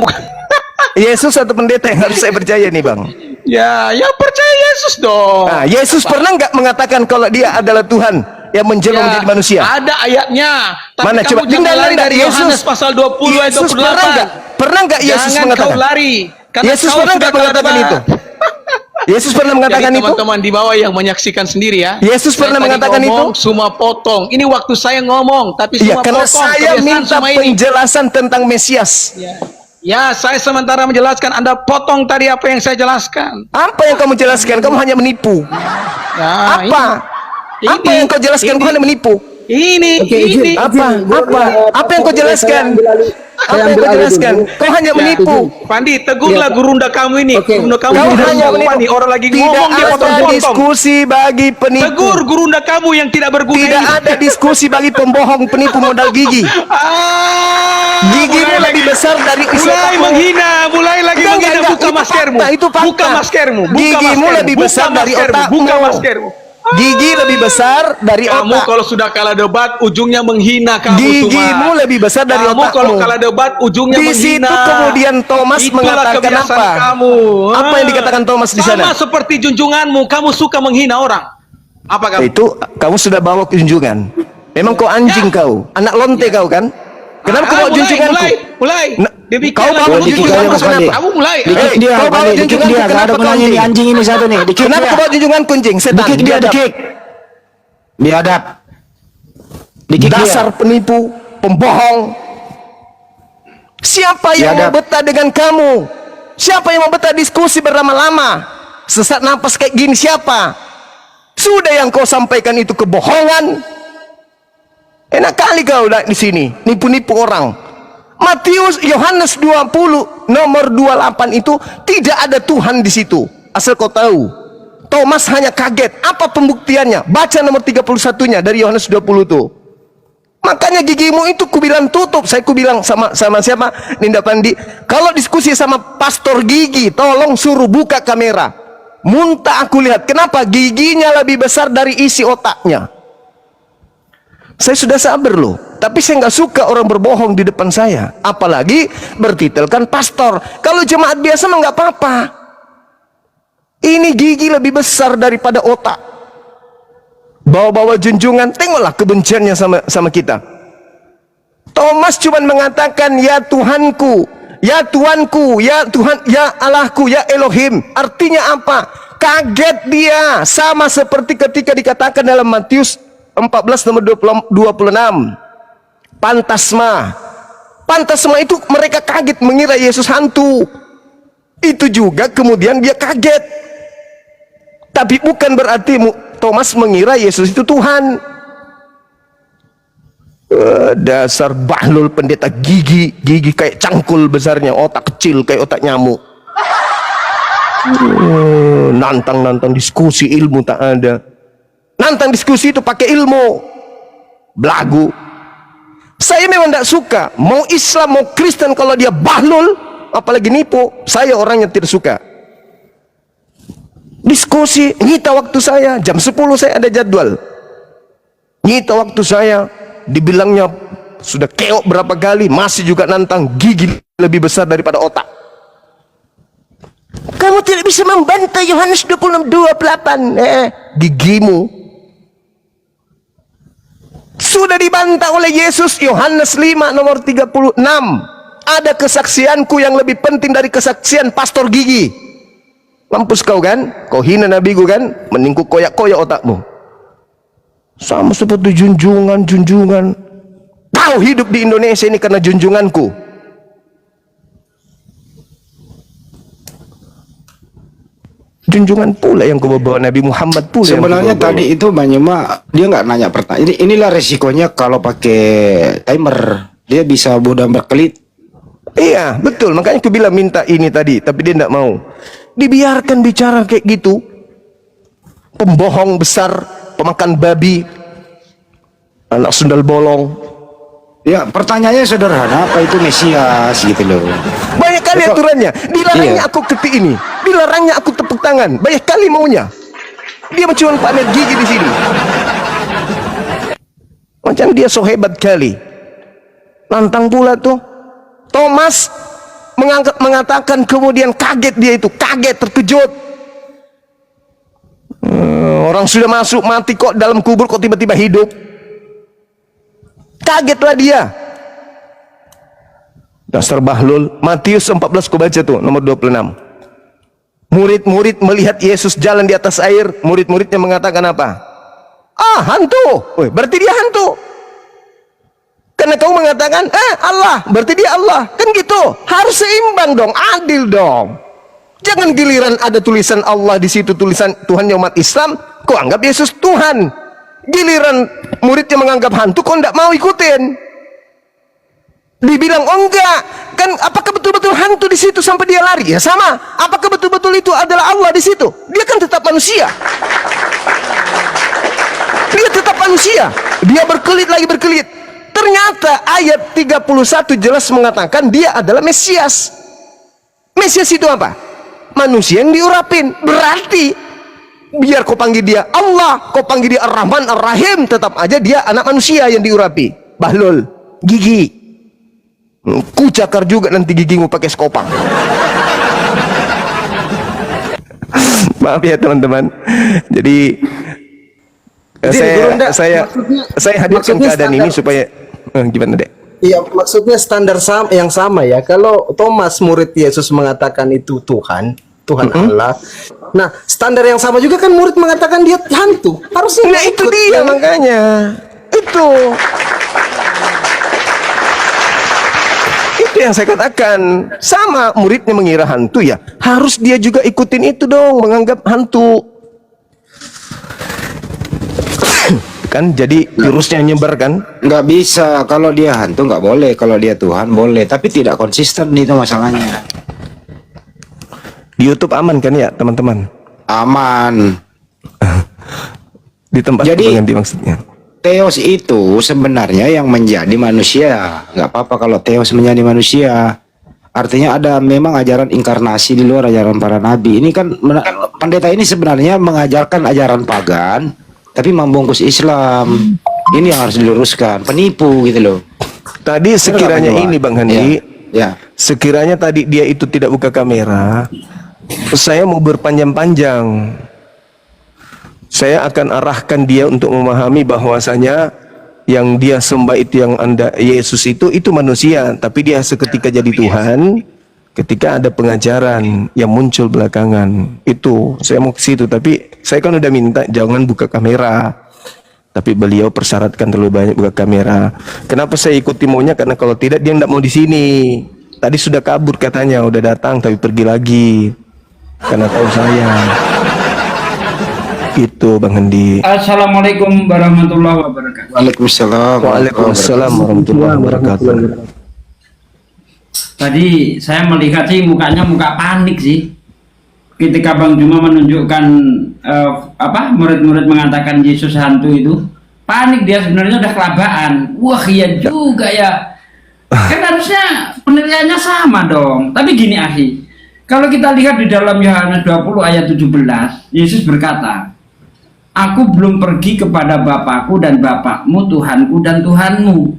Yesus atau pendeta yang harus saya percaya nih, Bang? Ya percaya Yesus dong. Nah, Yesus pernah nggak mengatakan kalau dia adalah Tuhan yang menjelma menjadi manusia? Ada ayatnya. Tapi Mana? kamu Coba jangan tinggal lari nggak dari Yesus? Yohanes pasal 20 ayat Yesus 28. pernah nggak Yesus Jangan mengatakan? kau lari. Karena Yesus kau pernah sudah nggak mengatakan kalah itu? debat. Yesus pernah mengatakan Jadi itu? teman-teman di bawah yang menyaksikan sendiri ya. Yesus Saya pernah tadi mengatakan ngomong, itu? Semua potong. Ini waktu saya ngomong, tapi Iya, semua karena potong. saya Kebiasaan minta semua ini. penjelasan tentang Mesias. Ya, saya sementara menjelaskan. Anda potong tadi apa yang saya jelaskan. Apa yang kamu jelaskan? Kamu hanya menipu. Ya, Apa? ini. Apa yang kau jelaskan? Kau hanya menipu. Ini. Apa? Apa yang kau jelaskan? Apa yang kau jelaskan? Kau hanya menipu. Pandi, tegurlah gurunda kamu ini. Gurunda kamu Kau tidak hanya sopan menipu. nih. Orang lagi Tidak ngomong dia ada potong-potong. diskusi bagi penipu. Tegur gurunda kamu yang tidak berguna Tidak ini. ada diskusi bagi pembohong, penipu modal gigi. Gigimu mulai lebih lagi. besar dari isi Mulai otakmu. menghina, mulai lagi Enggak, menghina. enggak, Buka itu maskermu. fakta, itu fakta. Buka maskermu. Buka Gigimu maskermu. lebih Buka besar dari maskermu. otakmu. Buka maskermu. Gigi lebih besar dari Kamu otak. kalau sudah kalah debat, ujungnya menghina kamu. Gigimu Suma. lebih besar dari Kamu otakmu. kalau kalah debat, ujungnya Di menghina. situ kemudian Thomas Itulah mengatakan kebiasaan apa? Kamu. Apa yang dikatakan Thomas di sana? Sama seperti junjunganmu, kamu suka menghina orang. Apa kamu? Itu kamu sudah bawa kunjungan. Memang kau anjing kau, anak lonte kau kan? Kenapa kau bawa junjunganku? Mulai. Nah, Demikian kau bawa lagi junjunganku junjunganmu. kenapa? Kamu mulai. Dikit dia, Kau bawa dikit junjunganku dia, kenapa ada kau gunanya anjing? nih anjing ini satu nih. Kenapa kau bawa junjungan kunjing? Setan. Dikik dia, dikik. Biadab. Dikik Dasar dia. penipu, pembohong. Siapa yang mau Biadab. betah dengan kamu? Siapa yang mau betah diskusi berlama-lama? Sesak napas kayak gini siapa? Sudah yang kau sampaikan itu kebohongan. Enak kali kau di sini nipu-nipu orang. Matius Yohanes 20 nomor 28 itu tidak ada Tuhan di situ. Asal kau tahu. Thomas hanya kaget. Apa pembuktiannya? Baca nomor 31-nya dari Yohanes 20 itu. Makanya gigimu itu kubilang tutup. Saya kubilang sama siapa? Ninda Pandi. Kalau diskusi sama pastor gigi, tolong suruh buka kamera. Muntah aku lihat. Kenapa? Giginya lebih besar dari isi otaknya. Saya sudah sabar loh. Tapi saya nggak suka orang berbohong di depan saya. Apalagi bertitelkan pastor. Kalau jemaat biasa mah nggak apa-apa. Ini gigi lebih besar daripada otak. Bawa-bawa junjungan, tengoklah kebenciannya sama kita. Thomas cuma mengatakan ya Tuhanku, ya Tuanku, ya Tuhan, ya Allahku, ya Elohim. Artinya apa? Kaget dia, sama seperti ketika dikatakan dalam Matius 14 nomor 26. Pantasma. Pantasma itu mereka kaget mengira Yesus hantu. Itu juga kemudian dia kaget. Tapi bukan berarti Thomas mengira Yesus itu Tuhan. Dasar bahlul pendeta gigi kayak cangkul besarnya, otak kecil kayak otak nyamuk. Nantang diskusi ilmu tak ada. Nantang diskusi itu pakai ilmu. Belagu. Saya memang tidak suka. Mau Islam mau Kristen kalau dia bahlul, apalagi nipu, saya orangnya tidak suka. Diskusi, nyita waktu saya, jam 10 saya ada jadwal. Nyita waktu saya, dibilangnya sudah keok berapa kali, masih juga nantang, gigi lebih besar daripada otak. Kamu tidak bisa membantah Yohanes 26:28. Gigimu sudah dibantah oleh Yesus. Yohanes 5 nomor 36. Ada kesaksianku yang lebih penting dari kesaksian pastor gigi. Mampus kau kan? Kau hina nabiku kan? Mending ku koyak-koyak otakmu. Sama seperti junjungan. Tahu hidup di Indonesia ini karena junjunganku. Junjungan pula yang kubawa Nabi Muhammad pula. Sebenarnya yang kubawa. tadi itu Bang Yuma dia nggak nanya pertanyaan. Inilah resikonya kalau pakai timer, dia bisa mudah berkelit. Iya, betul. Makanya aku bilang minta ini tadi, tapi dia tidak mau. Dibiarkan bicara kayak gitu. Pembohong besar, pemakan babi, anak sundal bolong. Ya, pertanyaannya sederhana, apa itu Mesias gitu loh. Banyak kali Betul. aturannya. Dilarangnya Iya. aku ketik ini, dilarangnya aku tepuk tangan. Banyak kali maunya. Dia cuma pamer gigi di sini. Macam dia so hebat kali. Lantang pula tuh. Thomas mengatakan kemudian kaget dia itu, kaget, terkejut. Orang sudah masuk mati kok dalam kubur kok tiba-tiba hidup. Kagetlah dia. Dasar bahlul. Matius 14 ku baca tuh nomor 26. Murid-murid melihat Yesus jalan di atas air, murid-muridnya mengatakan apa? Ah, hantu. Wih, berarti dia hantu. Karena kau mengatakan, Allah, berarti dia Allah. Kan gitu. Harus seimbang dong, adil dong. Jangan giliran ada tulisan Allah di situ, tulisan Tuhannya umat Islam, kau anggap Yesus Tuhan. Giliran muridnya menganggap hantu, kau tidak mau ikutin. Dibilang, oh enggak, kan apakah betul-betul hantu di situ sampai dia lari? Ya sama. Apakah betul-betul itu adalah Allah di situ? Dia kan tetap manusia. Dia tetap manusia. Dia berkelit lagi berkelit. Ternyata ayat 31 jelas mengatakan dia adalah Mesias. Mesias itu apa? Manusia yang diurapin. Berarti biar kau panggil dia Allah, kau panggil dia Ar-Rahman Ar-Rahim, tetap aja dia anak manusia yang diurapi. Bahlul, gigi. Ku cakar juga nanti gigimu pakai skopang. Maaf ya teman-teman. Jadi saya hadirkan keadaan ini supaya gimana dek? Iya, maksudnya standar yang sama ya. Kalau Thomas murid Yesus mengatakan itu Tuhan Allah. Nah, standar yang sama juga kan murid mengatakan dia hantu. Harusnya Nah itu dia makanya. Itu yang saya katakan. Sama muridnya mengira hantu ya, harus dia juga ikutin itu dong, menganggap hantu. Kan jadi virusnya nyebar kan. Nggak bisa, kalau dia hantu nggak boleh, kalau dia Tuhan boleh, tapi tidak konsisten itu masalahnya. Di YouTube aman kan ya teman-teman? Aman. Di tempat Jadi- ganti maksudnya. Theos itu sebenarnya yang menjadi manusia. Nggak apa-apa kalau Theos menjadi manusia. Artinya ada memang ajaran inkarnasi di luar ajaran para nabi. Ini kan pendeta ini sebenarnya mengajarkan ajaran pagan, tapi membungkus Islam. Ini yang harus diluruskan. Penipu gitu loh. Tadi sekiranya Benar, Pak ini Jawa. Bang Handi, Ya. sekiranya tadi dia itu tidak buka kamera, saya mau berpanjang-panjang. Saya akan arahkan dia untuk memahami bahwasanya yang dia sembah itu, yang Anda Yesus itu manusia, tapi dia seketika jadi Tuhan ketika ada pengajaran yang muncul belakangan. Itu saya mau ke situ, tapi saya kan udah minta jangan buka kamera. Tapi beliau persyaratkan terlalu banyak buka kamera. Kenapa saya ikuti maunya? Karena kalau tidak dia tidak mau di sini. Tadi sudah kabur katanya, udah datang tapi pergi lagi. Karena tahu saya. Itu Bang Hendi. Assalamualaikum warahmatullahi wabarakatuh. Waalaikumsalam. Waalaikumsalam warahmatullahi wabarakatuh. Tadi saya melihat sih mukanya muka panik sih. Ketika Bang Juma menunjukkan murid-murid mengatakan Yesus hantu itu, panik dia, sebenarnya udah kelabaan. Wah iya juga ya. Kan harusnya penilaiannya sama dong. Tapi gini akhi, kalau kita lihat di dalam Yohanes 20 ayat 17, Yesus berkata, Aku belum pergi kepada Bapakku dan Bapakmu, Tuhanku dan Tuhanmu.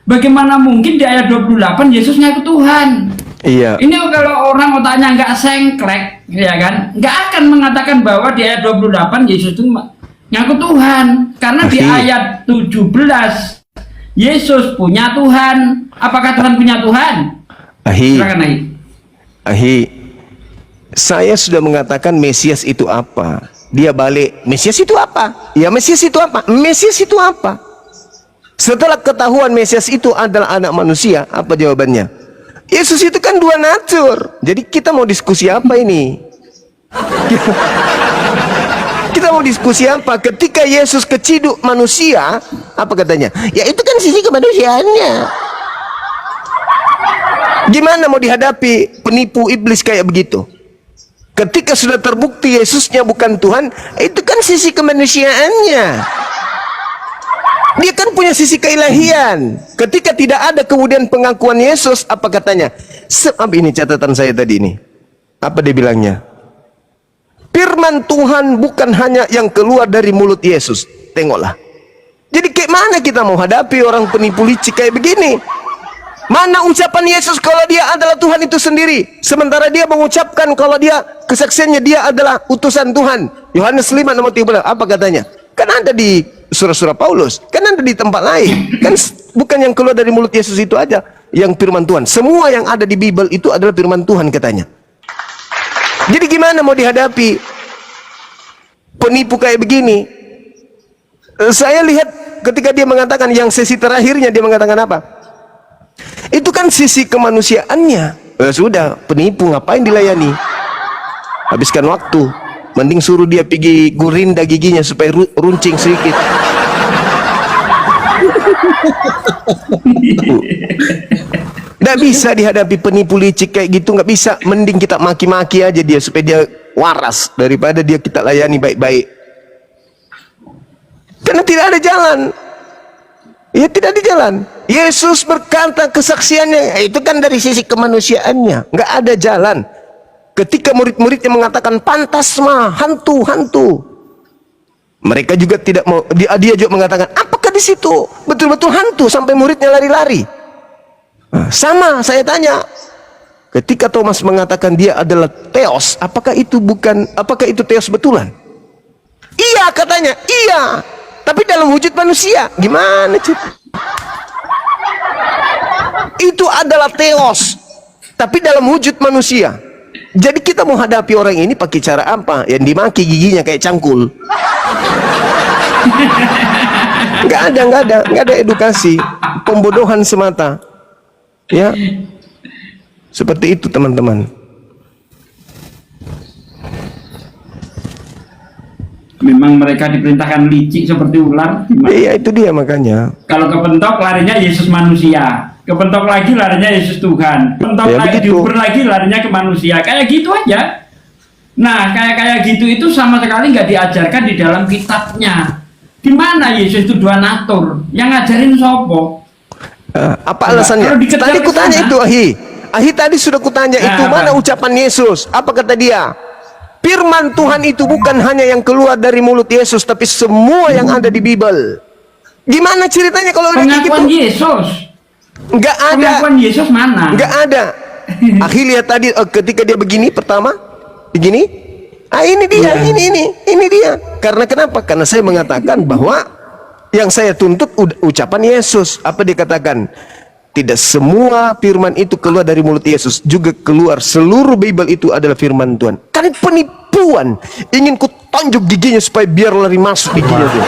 Bagaimana mungkin di ayat 28 Yesus ngaku Tuhan? Iya. Ini kalau orang otaknya nggak sengklek, ya kan, nggak akan mengatakan bahwa di ayat 28 Yesus itu ngaku Tuhan. Karena di ayat 17 Yesus punya Tuhan. Apakah Tuhan punya Tuhan? Silakan Ahi. Ahi, saya sudah mengatakan Mesias itu apa. Dia balik. Mesias itu apa? Ya Mesias itu apa? Mesias itu apa? Setelah ketahuan Mesias itu adalah anak manusia, apa jawabannya? Yesus itu kan dua natur. Jadi kita mau diskusi apa ini? Kita mau diskusi apa? Ketika Yesus keciduk manusia, apa katanya? Ya itu kan sisi kemanusiaannya. Gimana mau dihadapi penipu iblis kayak begitu? Ketika sudah terbukti Yesusnya bukan Tuhan, itu kan sisi kemanusiaannya. Dia kan punya sisi keilahian. Ketika tidak ada kemudian pengakuan Yesus, apa katanya? Ini catatan saya tadi ini. Apa dia bilangnya? Firman Tuhan bukan hanya yang keluar dari mulut Yesus. Tengoklah. Jadi kayak mana kita mau hadapi orang penipu licik kayak begini? Mana ucapan Yesus kalau dia adalah Tuhan itu sendiri? Sementara dia mengucapkan kalau dia kesaksiannya dia adalah utusan Tuhan. Yohanes 5 nomor 13. Apa katanya? Kan ada di surah-surah Paulus. Kan ada di tempat lain. Kan bukan yang keluar dari mulut Yesus itu aja yang firman Tuhan. Semua yang ada di Bible itu adalah firman Tuhan katanya. Jadi gimana mau dihadapi penipu kayak begini? Saya lihat ketika dia mengatakan yang sesi terakhirnya dia mengatakan apa? Itu kan sisi kemanusiaannya. Sudah, penipu ngapain dilayani? Habiskan waktu. Mending suruh dia pergi gurinda giginya supaya runcing sedikit. Nggak bisa dihadapi penipu licik kayak gitu, nggak bisa. Mending kita maki-maki aja dia supaya dia waras daripada dia kita layani baik-baik. Karena tidak ada jalan. Ya tidak ada jalan. Yesus berkata kesaksiannya itu kan dari sisi kemanusiaannya, nggak ada jalan. Ketika murid-muridnya mengatakan pantas mah hantu, mereka juga tidak mau. Dia juga mengatakan apakah di situ betul-betul hantu sampai muridnya lari-lari. Nah, sama saya tanya. Ketika Thomas mengatakan dia adalah Theos, apakah itu Theos betulan? Iya katanya, iya. Tapi dalam wujud manusia, gimana cerita? Itu adalah Theos, tapi dalam wujud manusia. Jadi kita mau hadapi orang ini pakai cara apa? Yang dimaki giginya kayak cangkul. Nggak ada edukasi, pembodohan semata. Ya, seperti itu teman-teman. Memang mereka diperintahkan licik seperti ular. Iya itu dia makanya. Kalau kepentok larinya Yesus manusia, kepentok lagi larinya Yesus Tuhan, kepentok Ya, lagi begitu. diuber lagi larinya ke manusia, kayak gitu aja. Nah kayak gitu itu sama sekali nggak diajarkan di dalam kitabnya. Di mana Yesus itu dua natur? Yang ngajarin sopo? Apa alasannya? Kalau dikejar Tadi ke kutanya sana. itu Ahi tadi sudah kutanya itu Nah, mana apa? ucapan Yesus? Apa kata dia? Firman Tuhan itu bukan hanya yang keluar dari mulut Yesus, tapi semua yang ada di Bible. Gimana ceritanya kalau udah kayak gitu? Pengakuan Yesus. Nggak ada. Pengakuan Yesus mana? Nggak ada. Ahi lihat tadi ketika dia begini pertama, begini. Ini dia, ini dia. Karena kenapa? Karena saya mengatakan bahwa yang saya tuntut ucapan Yesus. Apa dia katakan? Tidak semua firman itu keluar dari mulut Yesus, juga keluar seluruh Bible itu adalah firman Tuhan. Kan penipuan. Ingin ku tonjok giginya supaya biar lari masuk giginya tuh.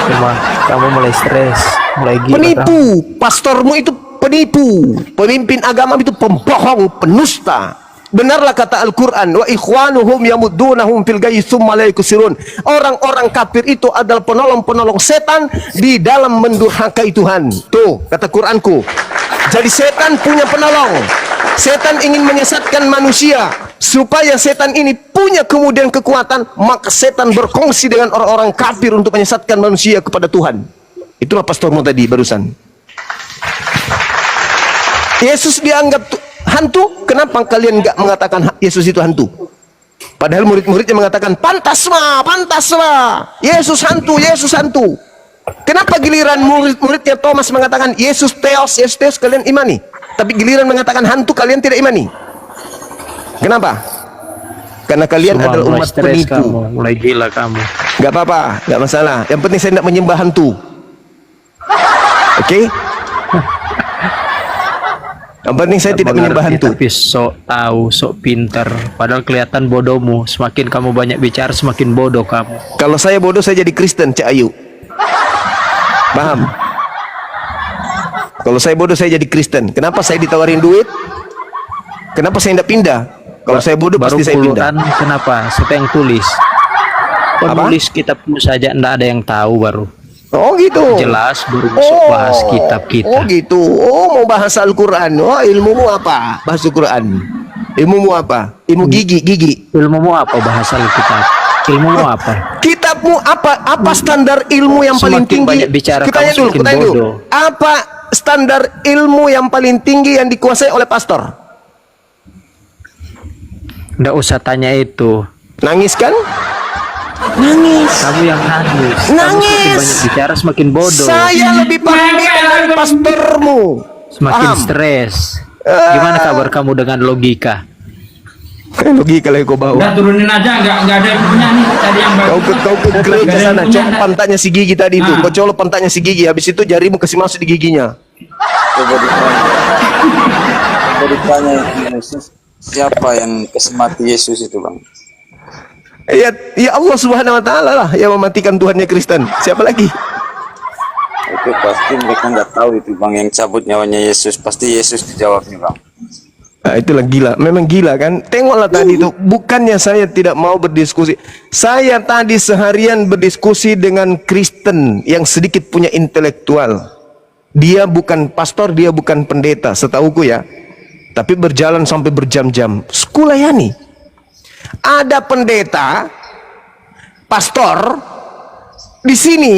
Cuma kamu mulai stres, mulai gila. Penipu, pastormu itu penipu, pemimpin agama itu pembohong, penusta. Benarlah kata Al-Quran, wa ikhwanuhum yamuddunahum fil gayyi tsumma la yakusirun. Orang-orang kafir itu adalah penolong-penolong setan di dalam mendurhakai Tuhan. Tuh kata Quranku. Jadi setan punya penolong. Setan ingin menyesatkan manusia supaya setan ini punya kemudian kekuatan, maka setan berkongsi dengan orang-orang kafir untuk menyesatkan manusia kepada Tuhan. Itulah pastormu tadi barusan. Yesus dianggap hantu, kenapa kalian nggak mengatakan Yesus itu hantu? Padahal murid-muridnya mengatakan pantas mah, Yesus hantu. Kenapa giliran murid-muridnya Thomas mengatakan Yesus Theos kalian imani, tapi giliran mengatakan hantu kalian tidak imani? Kenapa? Karena kalian adalah umat penipu. Mulai gila kamu. Gak apa-apa, gak masalah. Yang penting saya tidak menyembah hantu. Oke? Yang penting saya tidak menyembah hantu. Tapi sok tahu, sok pinter. Padahal kelihatan bodohmu. Semakin kamu banyak bicara, semakin bodoh kamu. Kalau saya bodoh, saya jadi Kristen, Cak Ayu. Paham? Kalau saya bodoh, saya jadi Kristen. Kenapa saya ditawarin duit? Kenapa saya tidak pindah? Kalau saya bodoh, Baru pasti saya pindah. puluhan, kenapa? Siapa yang tulis? Penulis kitabmu saja ndak ada yang tahu baru. Oh gitu. Jelas baru masuk bahas kitab kita. Oh gitu. Oh mau bahas Al-Quran. Oh ilmumu apa? Bahas Al-Quran. Ilmumu apa? Ilmu gigi. Ilmumu apa bahasa kitab? Ilmumu apa? Kitabmu apa? Apa standar ilmu yang paling Semakin tinggi? banyak bicara, Kita tanya kamu dulu, semakin kita tanya dulu. bodoh. Apa standar ilmu yang paling tinggi yang dikuasai oleh pastor? Ndak usah tanya itu. Nangis kan? Kamu yang nangis. Kamu semakin Nangis. banyak bicara semakin bodoh. Saya lebih paham dengan pastormu. Semakin Paham? stres. Gimana kabar kamu dengan logika? Logika lagi kau bawa. Udah turunin aja, nggak ada yang punya nih tadi yang bagus. Kau ke gereja Nggak ada yang sana, punya, colok nggak? pantatnya si gigi tadi itu. Ah. Kau colok pantatnya si gigi, habis itu jarimu kasih masuk di giginya. Coba ditanya Yesus, siapa yang kasih mati Yesus itu, Bang? Ya Allah Subhanahu wa taala lah yang mematikan Tuhannya Kristen. Siapa lagi? Itu pasti mereka nggak tahu itu, Bang, yang cabut nyawanya Yesus. Pasti Yesus dijawabnya, Bang. Nah, itulah gila, memang gila kan? Tengoklah tadi itu, bukannya saya tidak mau berdiskusi. Saya tadi seharian berdiskusi dengan Kristen yang sedikit punya intelektual. Dia bukan pastor, dia bukan pendeta, setahuku ya. Tapi berjalan sampai berjam-jam. Skulayani. Ada pendeta, pastor di sini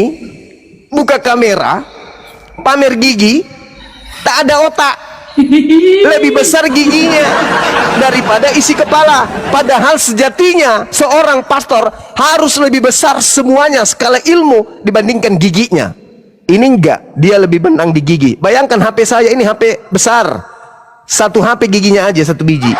buka kamera, pamer gigi, tak ada otak. Lebih besar giginya daripada isi kepala. Padahal sejatinya seorang pastor harus lebih besar semuanya skala ilmu dibandingkan giginya. Ini enggak, dia lebih menang di gigi. Bayangkan HP saya ini HP besar, satu HP giginya aja satu biji.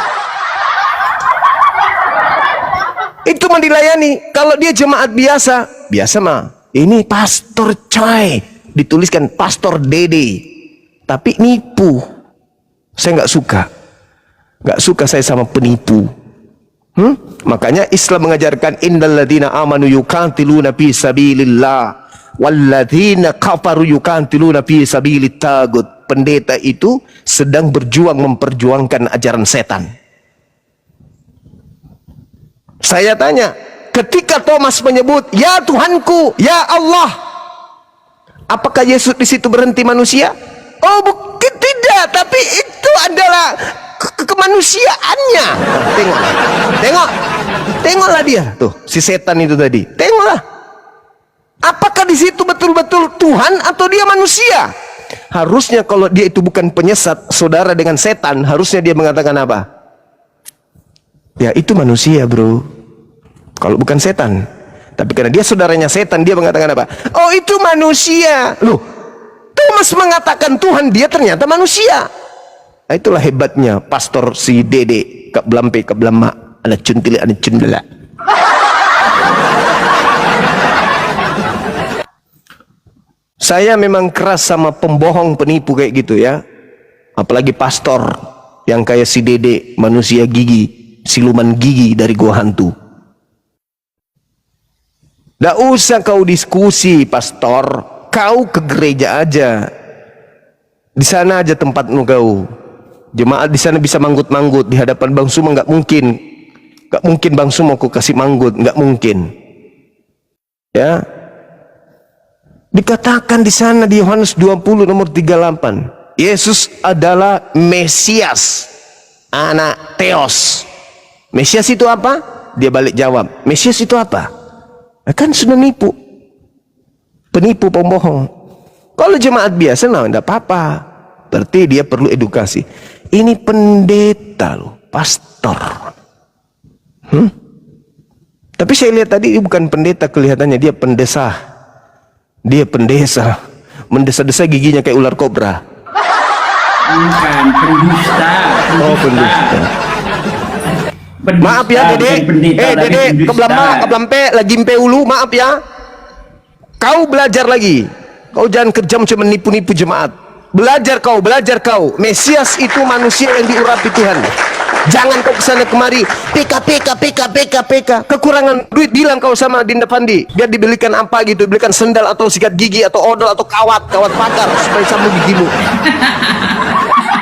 Itu mah dilayani. Kalau dia jemaat biasa, biasa mah. Ini pastor coy, dituliskan pastor Dede, tapi nipu. Saya nggak suka saya sama penipu. Makanya Islam mengajarkan innalladzina amanu yuqatiluna fi sabilillah walladzina kafaru yuqatiluna fi sabilit tagut. Pendeta itu sedang berjuang memperjuangkan ajaran setan. Saya tanya, ketika Thomas menyebut ya Tuhanku, ya Allah, apakah Yesus di situ berhenti manusia? Oh bukan, tidak, tapi itu adalah kemanusiaannya. Tengoklah dia tuh, si setan itu tadi. Tengoklah, apakah di situ betul-betul Tuhan atau dia manusia? Harusnya kalau dia itu bukan penyesat, saudara dengan setan, harusnya dia mengatakan apa? Ya itu manusia bro, kalau bukan setan. Tapi karena dia saudaranya setan, dia mengatakan apa? Oh itu manusia. Loh, Thomas mengatakan Tuhan, dia ternyata manusia. Nah, itulah hebatnya pastor si Dede kak belampe kak belama anak cuntili anak cundela. Saya memang keras sama pembohong penipu kayak gitu ya. Apalagi pastor yang kayak si Dede, manusia gigi, siluman gigi dari gua hantu. Nggak usah kau diskusi pastor, kau ke gereja aja. Di sana aja tempatmu kau. Jemaat di sana bisa manggut-manggut di hadapan Bang Sumo, nggak mungkin. Nggak mungkin Bang Sumo aku kasih manggut, nggak mungkin. Ya. Dikatakan di sana di Yohanes 20 nomor 38, Yesus adalah Mesias, anak Theos. Mesias itu apa? Dia balik jawab, Mesias itu apa? Kan sudah nipu, penipu, pembohong. Kalau jemaat biasa, nah enggak apa-apa. Berarti dia perlu edukasi. Ini pendeta loh, pastor. Tapi saya lihat tadi bukan pendeta, kelihatannya dia pendesa. Dia pendesa, mendesa-desa giginya kayak ular kobra. Bukan, pendusta. Oh pendusta. Maaf ya Dede, Dede keblampe lagi mpe ulu, maaf ya. Kau belajar lagi. Kau jangan kejam cuma nipu-nipu jemaat. Belajar kau. Mesias itu manusia yang diurapi Tuhan. Jangan kau kesana kemari, PK. Kekurangan duit, bilang kau sama Dinda Pandi, biar dibelikan apa gitu, belikan sendal atau sikat gigi atau odol atau kawat pakar supaya sambung gigimu.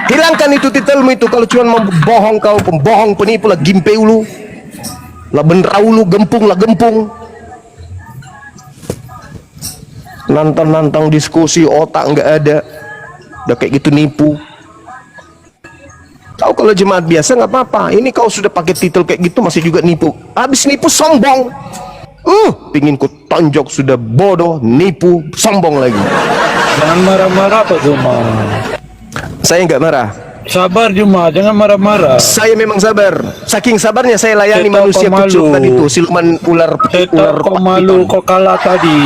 Hilangkan itu titelmu itu. Kalau cuma mau bohong kau, pembohong, penipu lah, gimpe ulu, lah bendraulu, gempung. Nantang diskusi, otak nggak ada, udah kayak gitu nipu. Kau kalau jemaat biasa nggak apa-apa. Ini kau sudah pakai titel kayak gitu masih juga nipu. Habis nipu sombong. Pingin ku tonjok, sudah bodoh, nipu, sombong lagi. Jangan marah-marah Pak Juma. Saya nggak marah. Sabar Juma, jangan marah-marah. Saya memang sabar. Saking sabarnya saya layani Saya tahu manusia kau kucuk malu. tadi itu, siluman ular Saya tahu kau malu, kau kalah tadi.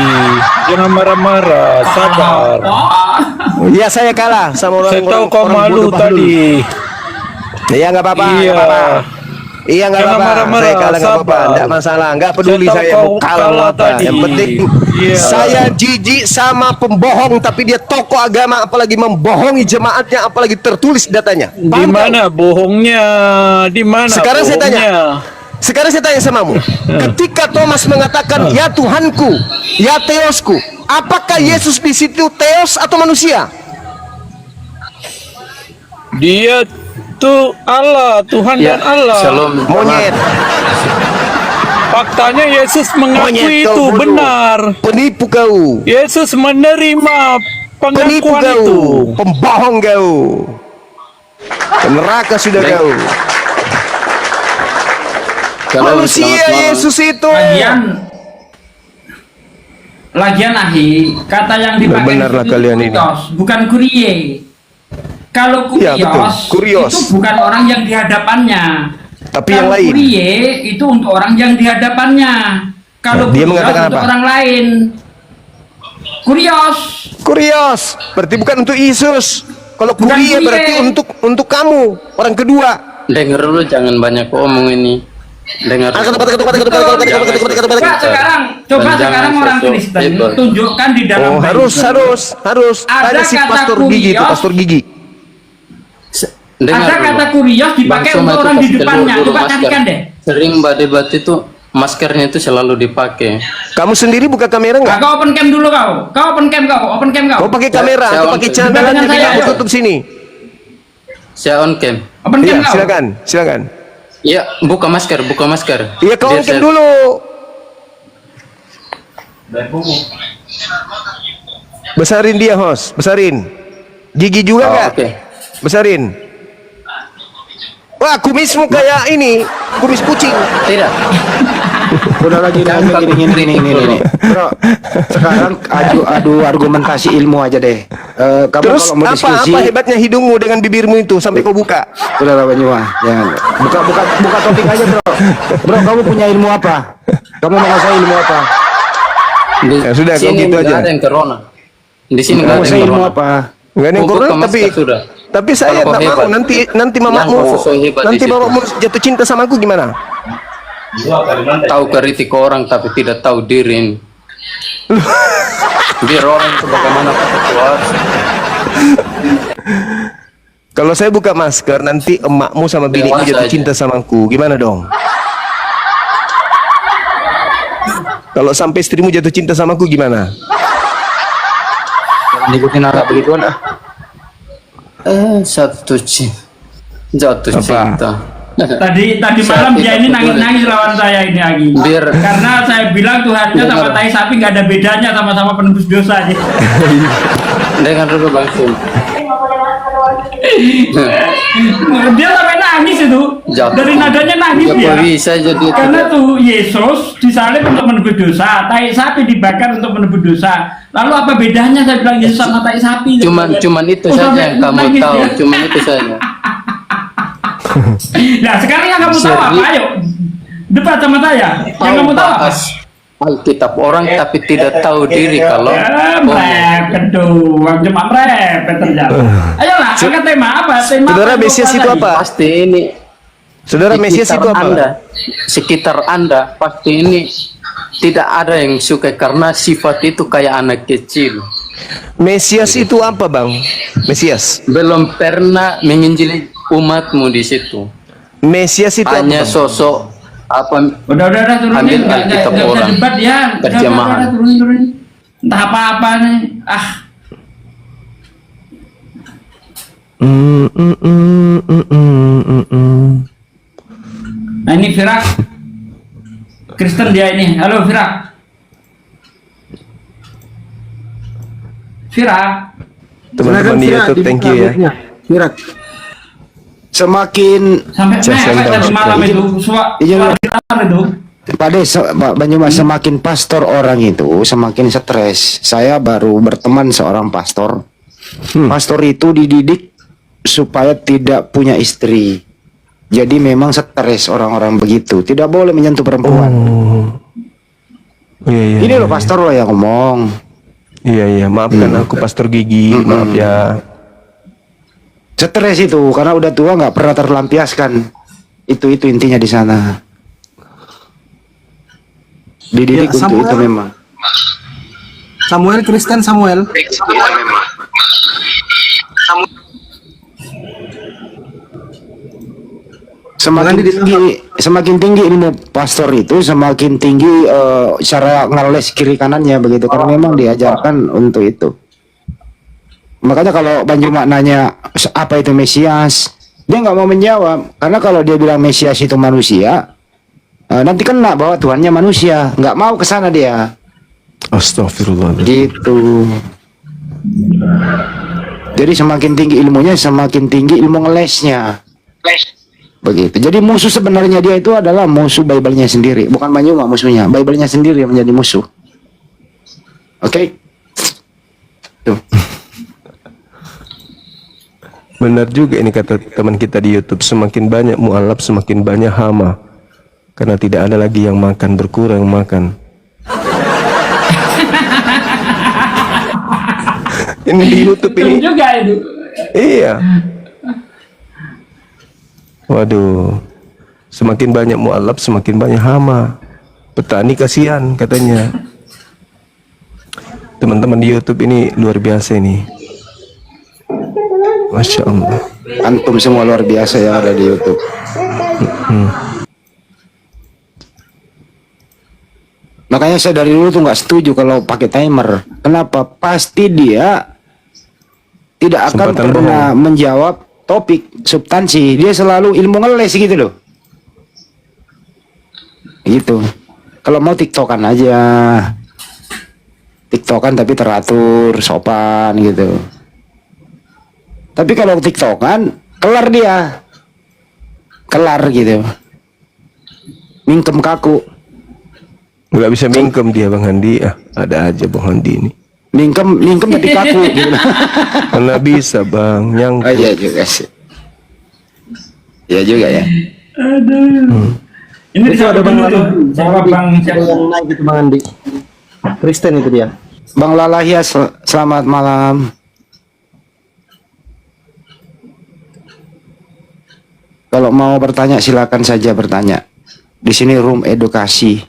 Jangan marah-marah, sabar. Ya saya kalah sama Saya tahu kau orang malu bodoh bahlul. tadi. Iya nggak apa-apa. Iya. nggak apa-apa. Iya nggak Jangan apa-apa. marah-marah, Saya kalah nggak apa-apa. sabar. Nggak masalah. Nggak peduli Saya tahu saya kau mau kalah kalah apa. tadi. Yang penting Iya. saya jijik sama pembohong, tapi dia tokoh agama, apalagi membohongi jemaatnya, apalagi tertulis datanya. Di Paham kau? mana bohongnya? Di mana Sekarang saya tanya. bohongnya? Sekarang saya tanya samamu. Ketika Thomas mengatakan, "Ya Tuhanku, ya Theosku," apakah Yesus di situ Theos atau manusia? Dia tuh Allah, Tuhan Ya, dan Allah. shalom. Monyet. Faktanya Yesus mengakui Monyet itu kau bodoh. benar. Penipu kau. Yesus menerima Penipu pengakuan kau. itu. Pembohong kau. Ke neraka sudah kau. Shalom, Manusia selamat malam. Yesus itu. Lagian ahi, kata yang dipakai Benar-benarlah itu kalian ini. kurios, bukan kurie. Kalau Ya, betul. Kurios. itu bukan orang yang di hadapannya. Tapi Kalau yang lain. kurie itu untuk orang yang di hadapannya. Kalau Nah, dia kurios mengatakan untuk apa? orang lain. Kurios. Kurios. Berarti bukan untuk Yesus. Kalau Bukan kurie kurie. berarti untuk kamu, orang kedua. Dengar dulu, jangan banyak omong ini. Dengar. Coba sekarang, Dan jangan sekarang orang sosok Kristen hebel. tunjukkan di dalam Oh, Bible. harus. Ada Tanya si kata pastor gigi itu, kurios. pastor gigi. Dengar Ada dulu. kata kurios dipakai Bang Soma untuk itu orang di pas depannya. tegur Coba masker. carikan deh. Sering mbak debat itu maskernya itu selalu dipakai. Kamu sendiri buka kamera Nah, nggak? kau open cam dulu kau. Kau open cam kau. Kau pakai kamera Saya atau pakai on- channel Dengan aja saya, biar aku ayo. tutup sini. Saya on cam. Open cam Iya, kau. silakan. Iya, buka masker. Iya, kau Biar on cam saya- dulu. Besarin dia, host. Besarin. Gigi juga Oh, nggak? oke. Besarin. Wah, kumismu kayak ini, kumis kucing. Tidak. Udah lagi gini. Bro, sekarang adu argumentasi ilmu aja deh. Kamu Terus kalau mau diskusi, apa hebatnya hidungmu dengan bibirmu itu sampai kau buka? udah lah Banyuwa, jangan. Buka topik aja bro. Bro, kamu punya ilmu apa? Kamu menguasai ilmu apa? Di Ya sudah, kalau sini gitu nggak aja. ada yang corona. Di sini nggak ada Menguasai yang ilmu corona. apa? Enggak ada yang Buka corona, masker sudah. tapi saya Kalau kau tak mau hebat. nanti mamamu Yang kau sesuai hebat di nanti situ. mamamu jatuh cinta sama aku gimana? Tahu kritik orang tapi tidak tahu diri. Biar orang itu bagaimana keluar. Kalau saya buka masker nanti emakmu sama binimu Dewasa jatuh aja. cinta sama aku gimana dong? Kalau sampai istrimu jatuh cinta sama aku gimana? Ikutin arah begituan ah. Jatuh Apa? cinta. Tadi malam Saya dia tidak ini peduli. nangis-nangis lawan saya ini lagi. Biar- Karena saya bilang Tuhannya sama Dengar. tai sapi nggak ada bedanya, sama-sama penebus dosa aja. Dengar dulu Bang Sim. Dia sampai nangis itu. Jatuh. Dari nadanya nangis Ya, dia. bisa jadi Karena tidak. tuh Yesus disalib untuk menebus dosa, tai sapi dibakar untuk menebus dosa. Lalu apa bedanya saya bilang Yesus sama tai sapi? Cuman itu Oh, saja sampai yang kamu nangis tahu. dia. Cuman itu saja. Nah sekarang yang kamu tahu Jadi- apa? Ayo debat sama saya. Yang kamu tahu apa? bahas Alkitab orang tapi tidak tahu diri kalau Ya, merepet doang, cuma merepet ternyata. Ayolah, angkat tema apa? Tema Saudara apa? Mesias itu apa? pasti ini Saudara di Mesias sekitar itu apa? Sekitar Anda pasti ini tidak ada yang suka karena sifat itu kayak anak kecil. Mesias itu apa, Bang? Mesias. Belum pernah menginjili umatmu di situ. Mesias itu Hanya apa? Bang? sosok apa? Udah turunin, Ambil nggak Alkitab bisa orang. debat ya. Terjemahan. Udah, turunin. Entah apa-apa nih. Ah, nah ini Firak. Kristen dia ini. Halo Firak. Firak. Teman-teman di YouTube, thank you ya. Firak. Semakin Sampai tadi malam itu Iya, suara itu. Pak Des, Pak Banyumas, semakin pastor orang itu semakin stres. Saya baru berteman seorang pastor. Pastor itu dididik supaya tidak punya istri. Jadi memang stres orang-orang begitu. Tidak boleh menyentuh perempuan. Oh, iya, Ini loh pastor loh yang ngomong. Iya, maafkan aku Pastor Gigi, maaf ya. Stres itu karena udah tua nggak pernah terlampiaskan. Itu intinya di sana. Dididik Ya, untuk itu Samuel. memang. Samuel Kristen Samuel. Semakin tinggi ilmu pastor itu semakin tinggi cara ngeles kiri kanannya begitu karena memang diajarkan untuk itu. Makanya kalau Banjuma nanya apa itu Mesias, dia nggak mau menjawab karena kalau dia bilang Mesias itu manusia, nanti kena bahwa Tuhannya manusia, nggak mau ke sana dia. Astagfirullah. Gitu. Jadi semakin tinggi ilmunya, semakin tinggi ilmu ngelesnya. Begitu. Jadi musuh sebenarnya dia itu adalah musuh Bible-nya sendiri, bukan Banyuma musuhnya. Bible-nya sendiri yang menjadi musuh. Oke. Tuh. Benar juga ini kata teman kita di YouTube, semakin banyak mualaf semakin banyak hama. Karena tidak ada lagi yang makan, berkurang makan. Ini di YouTube ini. Betul juga itu. Iya. Waduh. Semakin banyak mualaf semakin banyak hama. Petani kasihan katanya. Teman-teman di YouTube ini luar biasa ini. Masya Allah. Antum semua luar biasa yang ada di YouTube. Makanya saya dari dulu tuh nggak setuju kalau pakai timer. Kenapa? Pasti dia tidak akan Kesempatan pernah menjawab topik substansi. Dia selalu ilmu ngeles gitu loh. Gitu. Kalau mau tiktokan aja, tiktokan tapi teratur, sopan gitu. Tapi kalau tiktokan kelar dia, kelar gitu, mingkem kaku. Nggak bisa mingkem dia Bang Handi. Ah, ada aja Bang Handi ini. Mingkem tapi kaku gitu. Karena bisa Bang, yang Oh iya juga sih. Iya juga ya. Ini Itu ada Bang Lala. Siapa Bang? Siapa? Yang naik itu Bang Andi. Kristen itu dia. Bang Lalahia, selamat malam. Kalau mau bertanya silakan saja bertanya. Di sini room edukasi.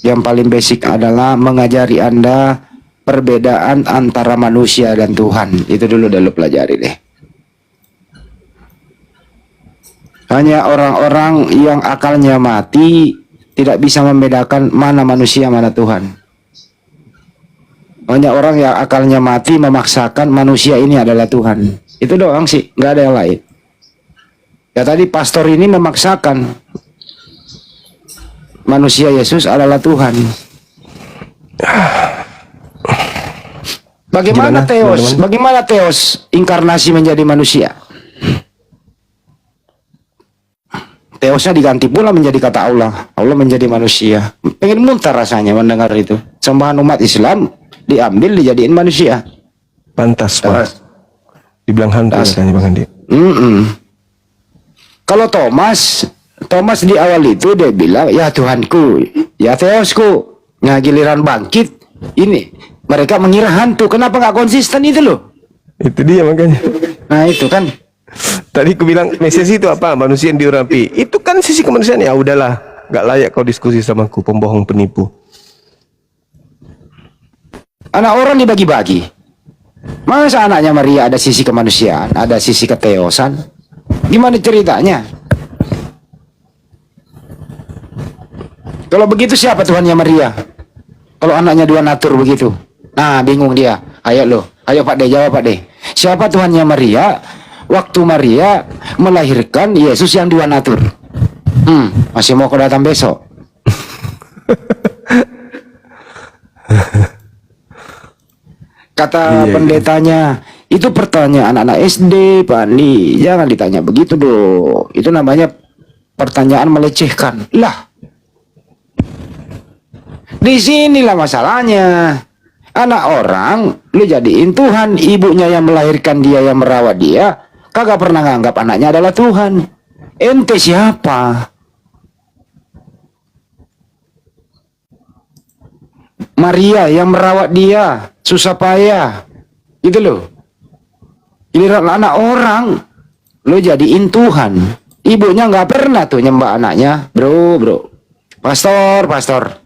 Yang paling basic adalah mengajari Anda perbedaan antara manusia dan Tuhan. Itu dulu lu pelajari deh. Hanya orang-orang yang akalnya mati tidak bisa membedakan mana manusia mana Tuhan. Hanya orang yang akalnya mati memaksakan manusia ini adalah Tuhan. Itu doang sih, nggak ada yang lain. Ya tadi pastor ini memaksakan manusia Yesus adalah Tuhan. Bagaimana Gimana, Theos? teman-teman? Bagaimana Theos inkarnasi menjadi manusia? Theosnya diganti pula menjadi kata Allah. Allah menjadi manusia. Pengen muntah rasanya mendengar itu. Sembahan umat Islam diambil dijadiin manusia. pantas Bang. Dibilang hantu Tas. katanya Bang Handi. Kalau Thomas di awal itu dia bilang, ya Tuhanku, ya Theosku. Nah giliran bangkit, ini mereka mengira hantu. Kenapa nggak konsisten itu loh? Itu dia makanya. Nah itu kan. Tadi aku bilang Mesias itu apa? Manusia yang diurapi. Itu kan sisi kemanusiaan, ya udahlah. Gak layak kau diskusi sama aku, pembohong penipu. Anak orang dibagi-bagi. Masa anaknya Maria ada sisi kemanusiaan, ada sisi keteosan? Gimana ceritanya? Kalau begitu siapa Tuhannya Maria? Kalau anaknya dua natur begitu. Nah, bingung dia. Ayo lo, ayo Pak De, jawab Pak De. Siapa Tuhannya Maria? Waktu Maria melahirkan Yesus yang dua natur. Masih mau kau datang besok? Kata pendetanya, itu pertanyaan anak SD, Pak Andi. Jangan ditanya begitu dong. Itu namanya pertanyaan melecehkan. Lah, di sinilah masalahnya. Anak orang, lu jadiin Tuhan, ibunya yang melahirkan dia, yang merawat dia, kagak pernah nganggap anaknya adalah Tuhan. Ente siapa? Maria yang merawat dia, susah payah, gitu loh. Giliran anak orang, lu jadiin Tuhan. Ibunya nggak pernah tuh nyembah anaknya, bro. Pastor.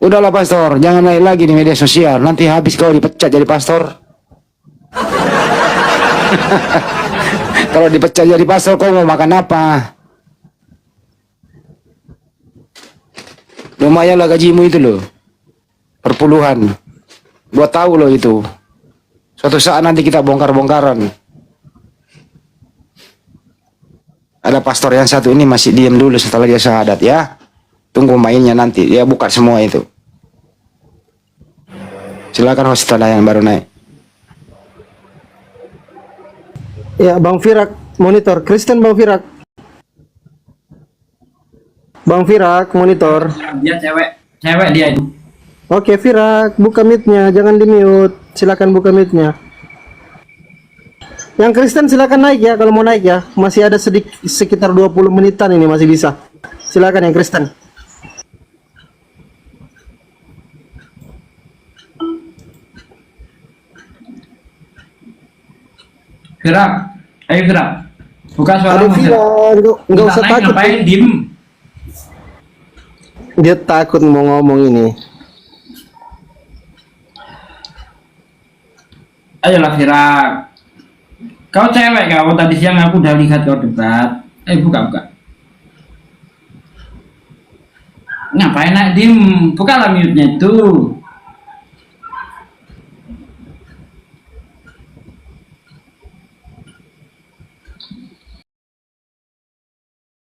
Udahlah pastor, jangan naik lagi di media sosial. Nanti habis kau dipecat jadi pastor. Kalau dipecat jadi pastor, kau mau makan apa? Lumayanlah gajimu itu loh. Perpuluhan. Gua tahu loh itu. Suatu saat nanti kita bongkar-bongkaran. Ada pastor yang satu ini masih diam dulu setelah dia syahadat ya. Tunggu mainnya nanti, dia buka semua itu. Silakan host yang baru naik. Ya, Bang Firak monitor. Kristen Bang Firak. Bang Firak monitor. Dia cewek dia itu. Oke, Firak, buka mic-nya, jangan di-mute. Silakan buka mic-nya. Yang Kristen silakan naik ya kalau mau naik ya. Masih ada sekitar 20 menitan ini masih bisa. Silakan yang Kristen. Firak, ayo Firak. Buka suara Aduh, Firak, enggak usah takut. Ngapain diem? Dia takut mau ngomong ini. Ayolah Firak. Kau cewek kau, tadi siang aku udah lihat kau debat. Buka. Ngapain naik diem? Bukalah mute-nya itu.